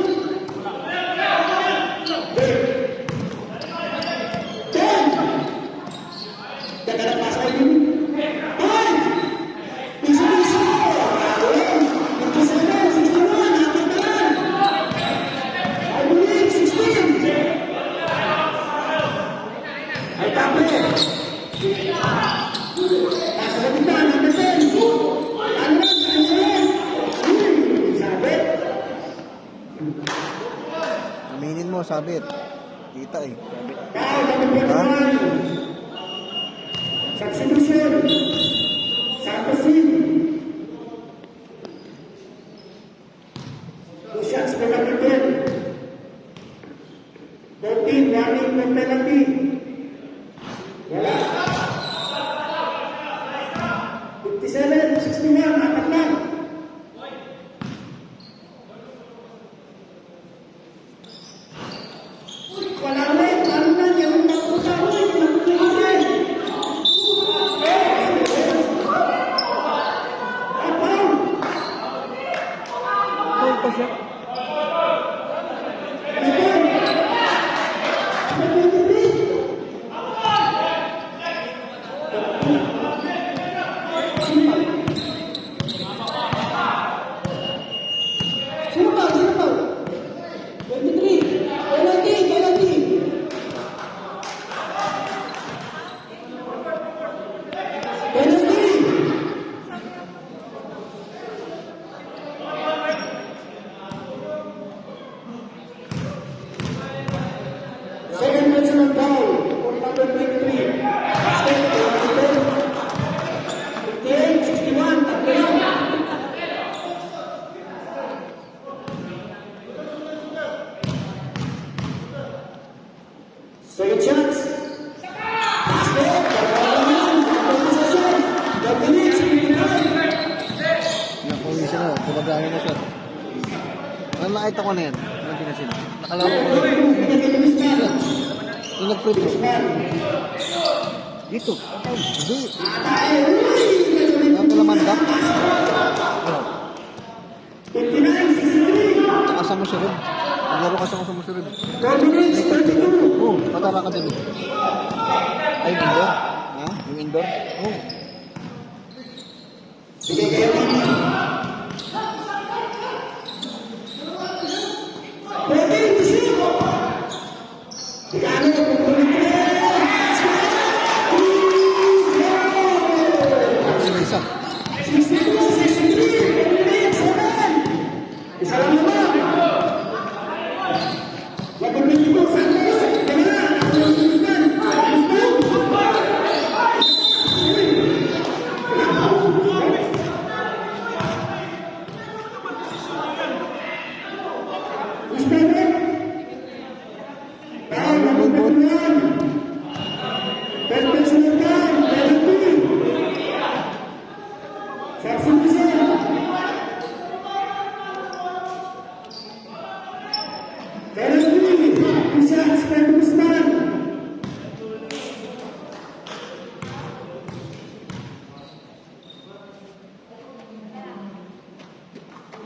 10. Ganda ng pass kay Jimmy. 5. Piso-piso. 57, 61. Apat na lang. 5 minutes, 16. Ay, tape. Nasa kapitan, number 10. Ano yan? Sabi. Aminin mo, sabit. Kita eh. Foul, number 21. Substitution. Santosin. 2 shots for number 10. 14, warning for penalty. Wala. 57, 61, apat lang. Wala ulit, ano na, yung nakuha ulit, nakuha ulit. Apaw! Foul pa siya. Sino pa? 23. Penalty. Penalty. Second personal foul for number 23. Basket for number 10. 58, 61, tatlo lang. Second chance. Basket. Possession. 12 minutes. 59. Yung pawisa na, kumagano na siya. Ano nakita ko na yan? Ano pinasin? Nakalaro ko na. Yung nag-free throw. Dito. Hindi. Ano naman dap? 59, 63. Nakasama siya rin. Naglaro kasama mo siya rin. 12 minutes. 32. Oo, patara ka din. Ay, yung indoor? Ha? Yung indoor? Oo. Sige, kayo. 14 to shoot. Tigano na pupulit na. Sino isa? 62, 63. 10 minutes. 7. Isa lang naman. Labing dito, Santos. Kaya, Guzman. Guzman. Foul, number 21. Third personal foul, penalty. Substitution. Penalty. 2 shots for Guzman.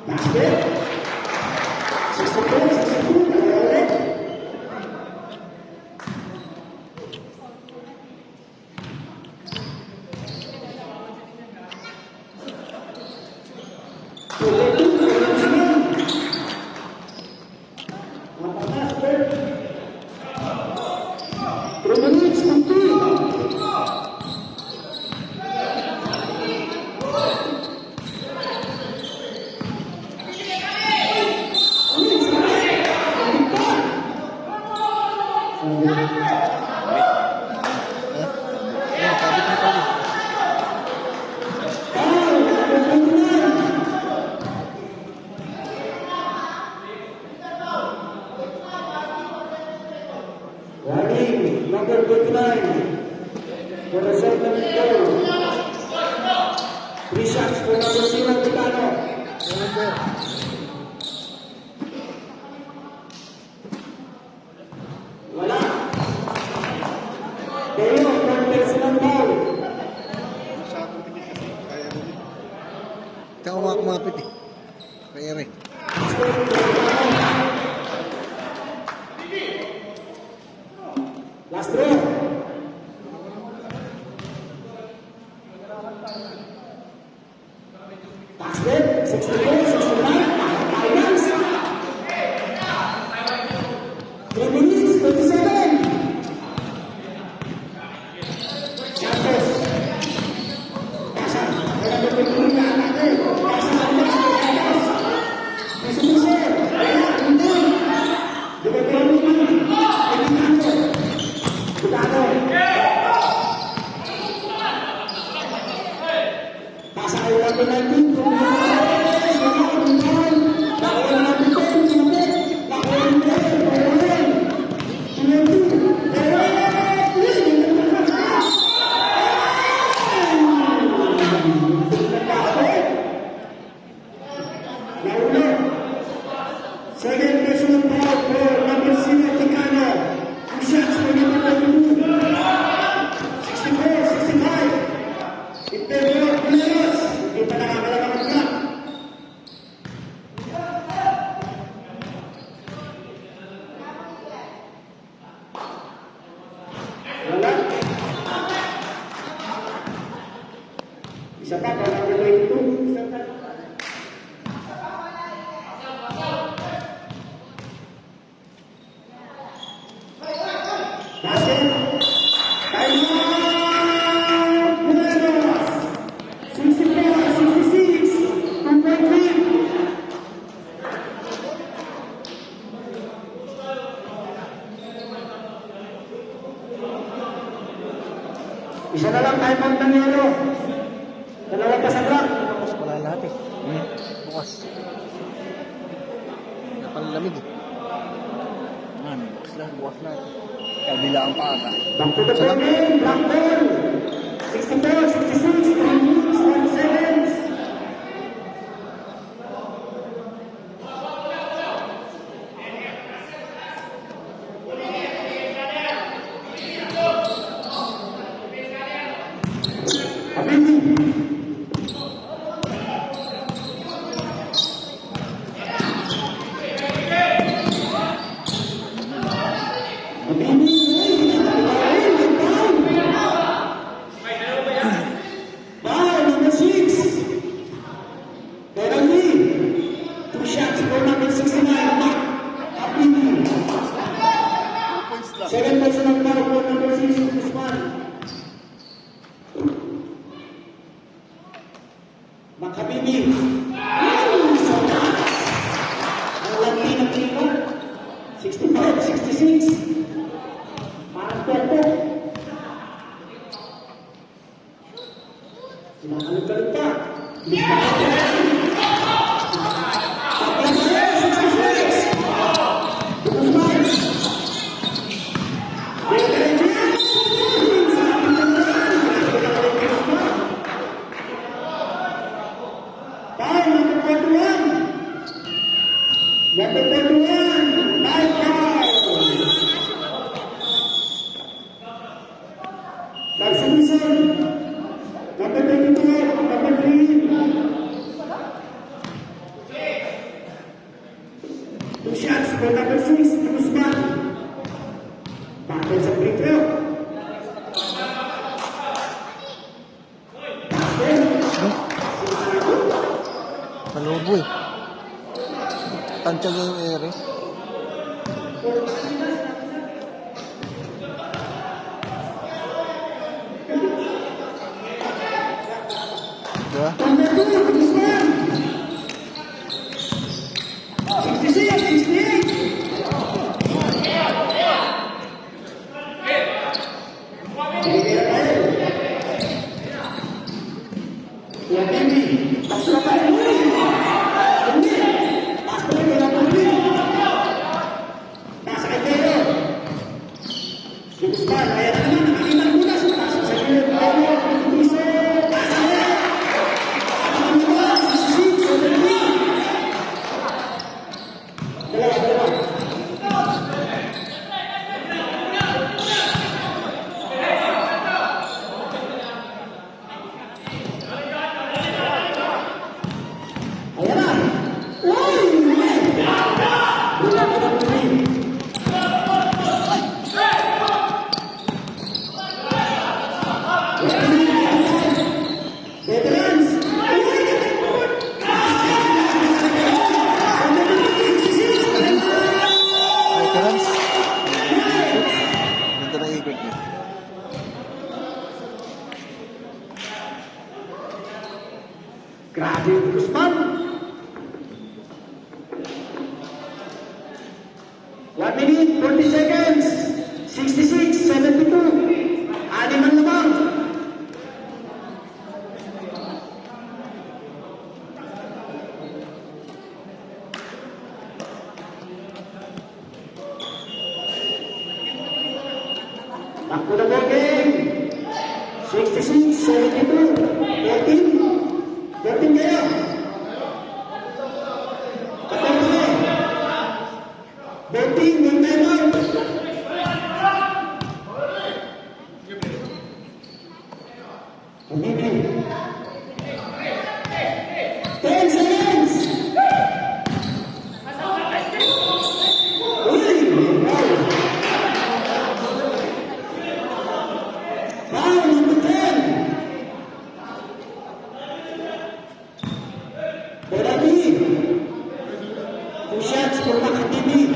Basket. 64, 62. Wala ulit. Oo, kabit mo pa rin. Warning, number 29. For the second goal. 3 shots for number 0, Ticano. Wala. Ere. Last throw. Basket, 64, 65, Tigers. 3 minutes, 27. Santos. Pasa, wala na pagkulang natin. Pasa sa mga Santos. Pasa, wala, hindi. Dibagyan mo naman. Butano. Pasa kayo lang ng 19. Second personal foul for number 0, Ticano. 2 shots for number 22. 64, 65. Interior, Pileros. Hindi pa nakakalaman ka. Wala. Isa pa, para number 22. Isa pa. Basket. Timeout. Pileros. 64, 66. 2.3. Isa na lang timeout ng Yelo. Dalawa pa sa block. Bukas pala lahat eh. Bukas. Napalamig eh. Bukas na. Kabila ang paka. Back to the point, black ball. 64, 66, 3 minutes, 1 seconds. Abindi. Abindi. Foul, number 6. Penalty. 2 shots for number 69, Mark Abindi. Second personal foul for number 6, Usman. Makabini. So taas. Ang laki ng tiro. 65, 66. Parang pwede. Sinakalog-kalog pa. Tapos na 66. Usman. Foul, number 41. Number 41. 9 fouls. Substitution. Number 22. Number 3. 2 shots for number 6. Usman. Bakit sa free throw? Basket. Malubo eh. Tansya niya yung ere. Diba? Number 2, Usman. 66, 68. Bigyan tayo. Kuya Benji, tapos na tayo. Benji, pasok na kailangan ng Benji. Nasa kay Teo. Si Usman, ayan na naman, nakikita mo na siya. Pasok sa gilid. Piso, pasa na. Pasok na, 66, 73. Dalawa. Ayan na. minute, 40 seconds. 66, 72. Anim ang lamang. Takbo na po, game. 66, 72. 14. 14 kayo. 14, one time out. Umibig. 10 seconds. Uy! Foul, number 10. Berarti 2 shots for Makatibi.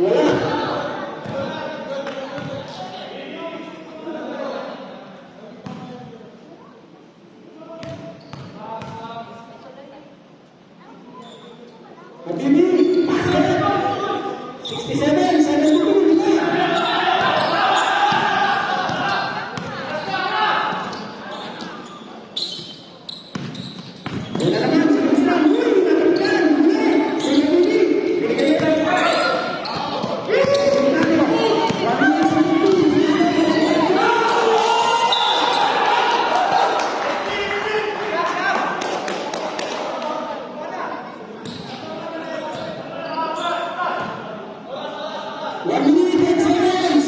Wala. Habibie, basket. 67, 72, diba? Wala naman, sa Islam. Uy, natagkan. Uy, si Habibie. Binigay ka lang. One minute, 10 seconds.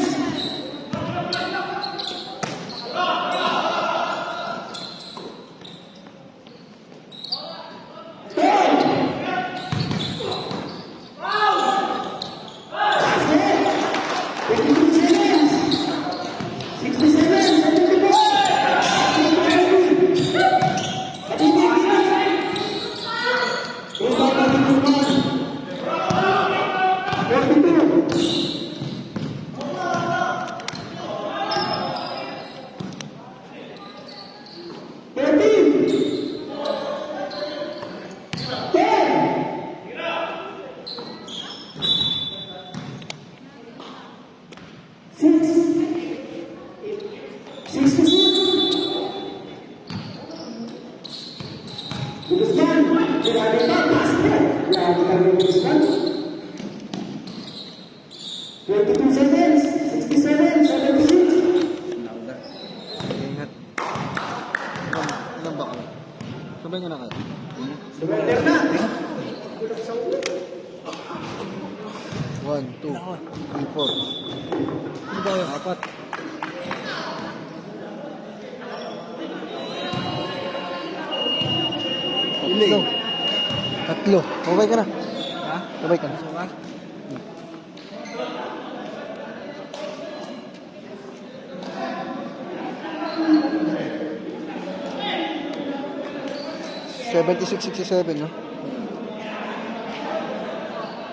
Guzman, grabe pa, basket. Grabe kami Guzman. 22 seconds, 67, 76. Nauda. Ingat. Ilan ba kami? Sabay nyo na kayo. Surrender na. 1, 2, 3, 4. Ano ba yung apat? Tatlo. Babay ka na. Ha? Babay ka na. Suka? 76-67, no?